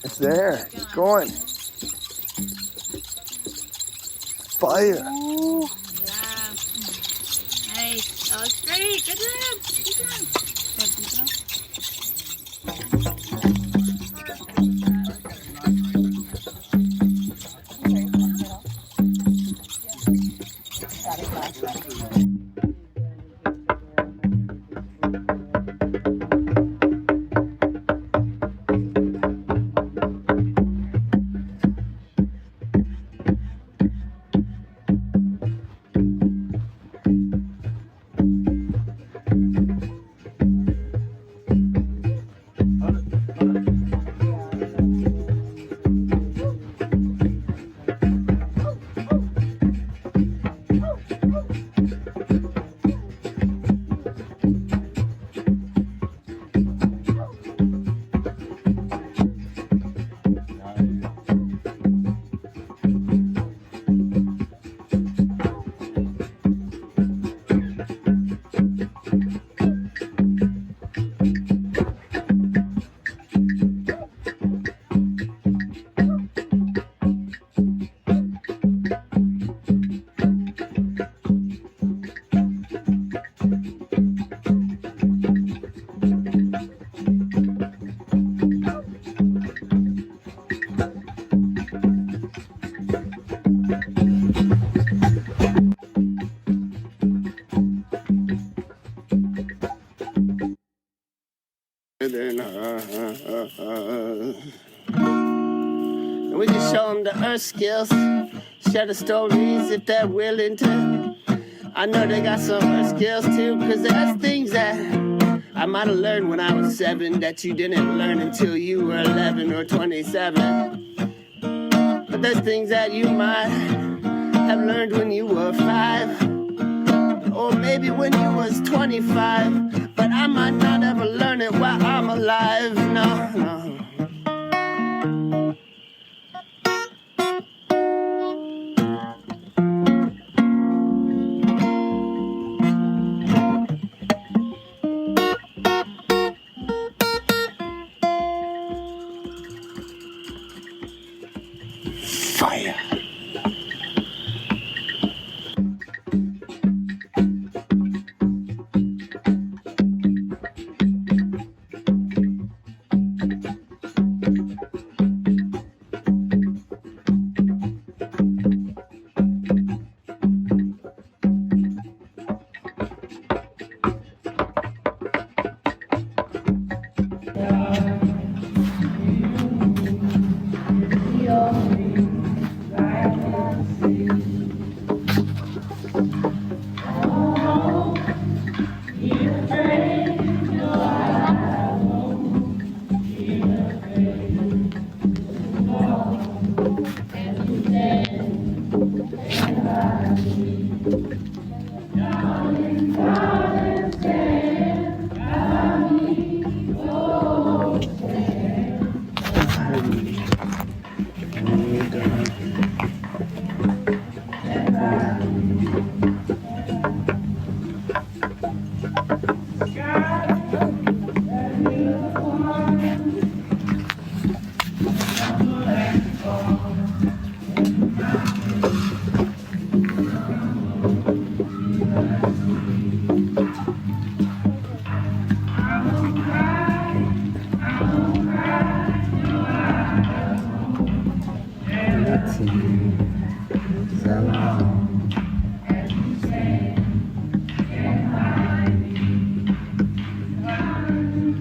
[SPEAKER 1] It's there. It's going. Fire.
[SPEAKER 15] Yeah. Nice. That looks great. Good job. Keep going.
[SPEAKER 16] And we can show them the earth skills, share the stories if they're willing to. I know they got some earth skills too, cause there's things that I might have learned when I was 7 that you didn't learn until you were 11 or 27. But there's things that you might have learned when you were 5, or maybe when you was 25. But I might not ever learn it while I'm alive, no, no. Fire.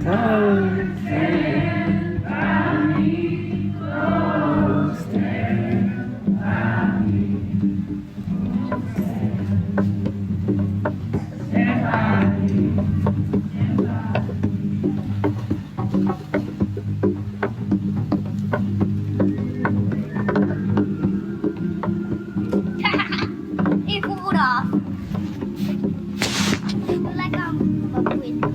[SPEAKER 8] It pulled off. Like a window.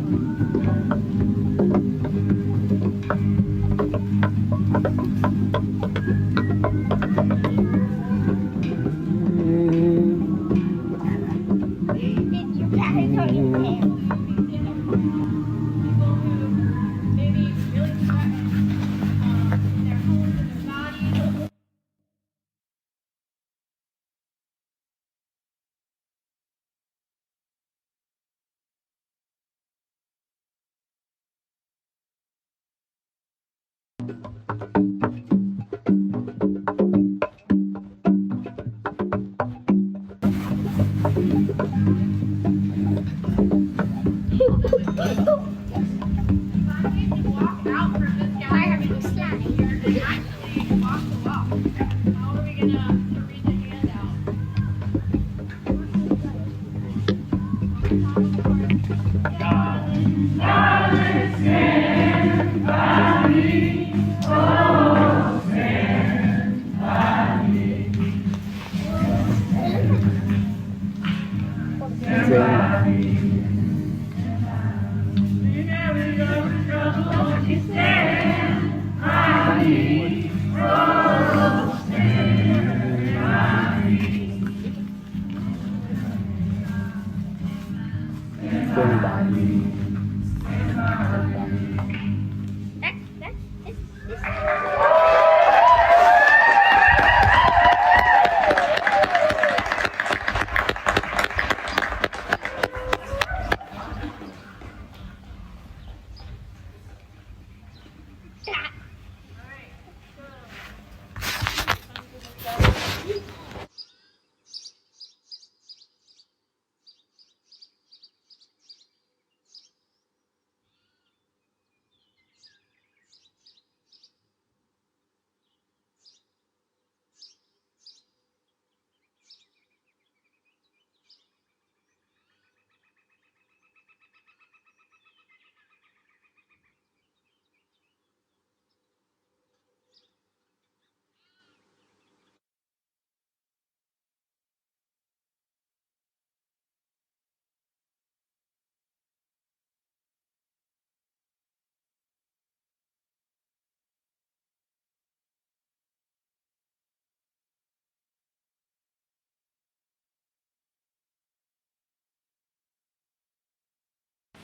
[SPEAKER 8] You're patting on your tail.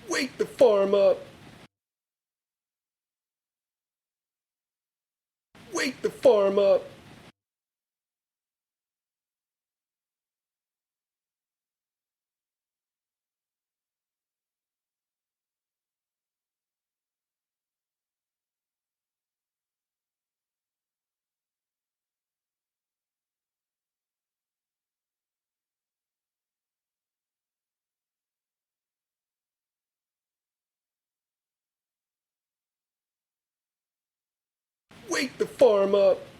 [SPEAKER 9] Wake the farm up. Wake the farm up. Wake the farm up.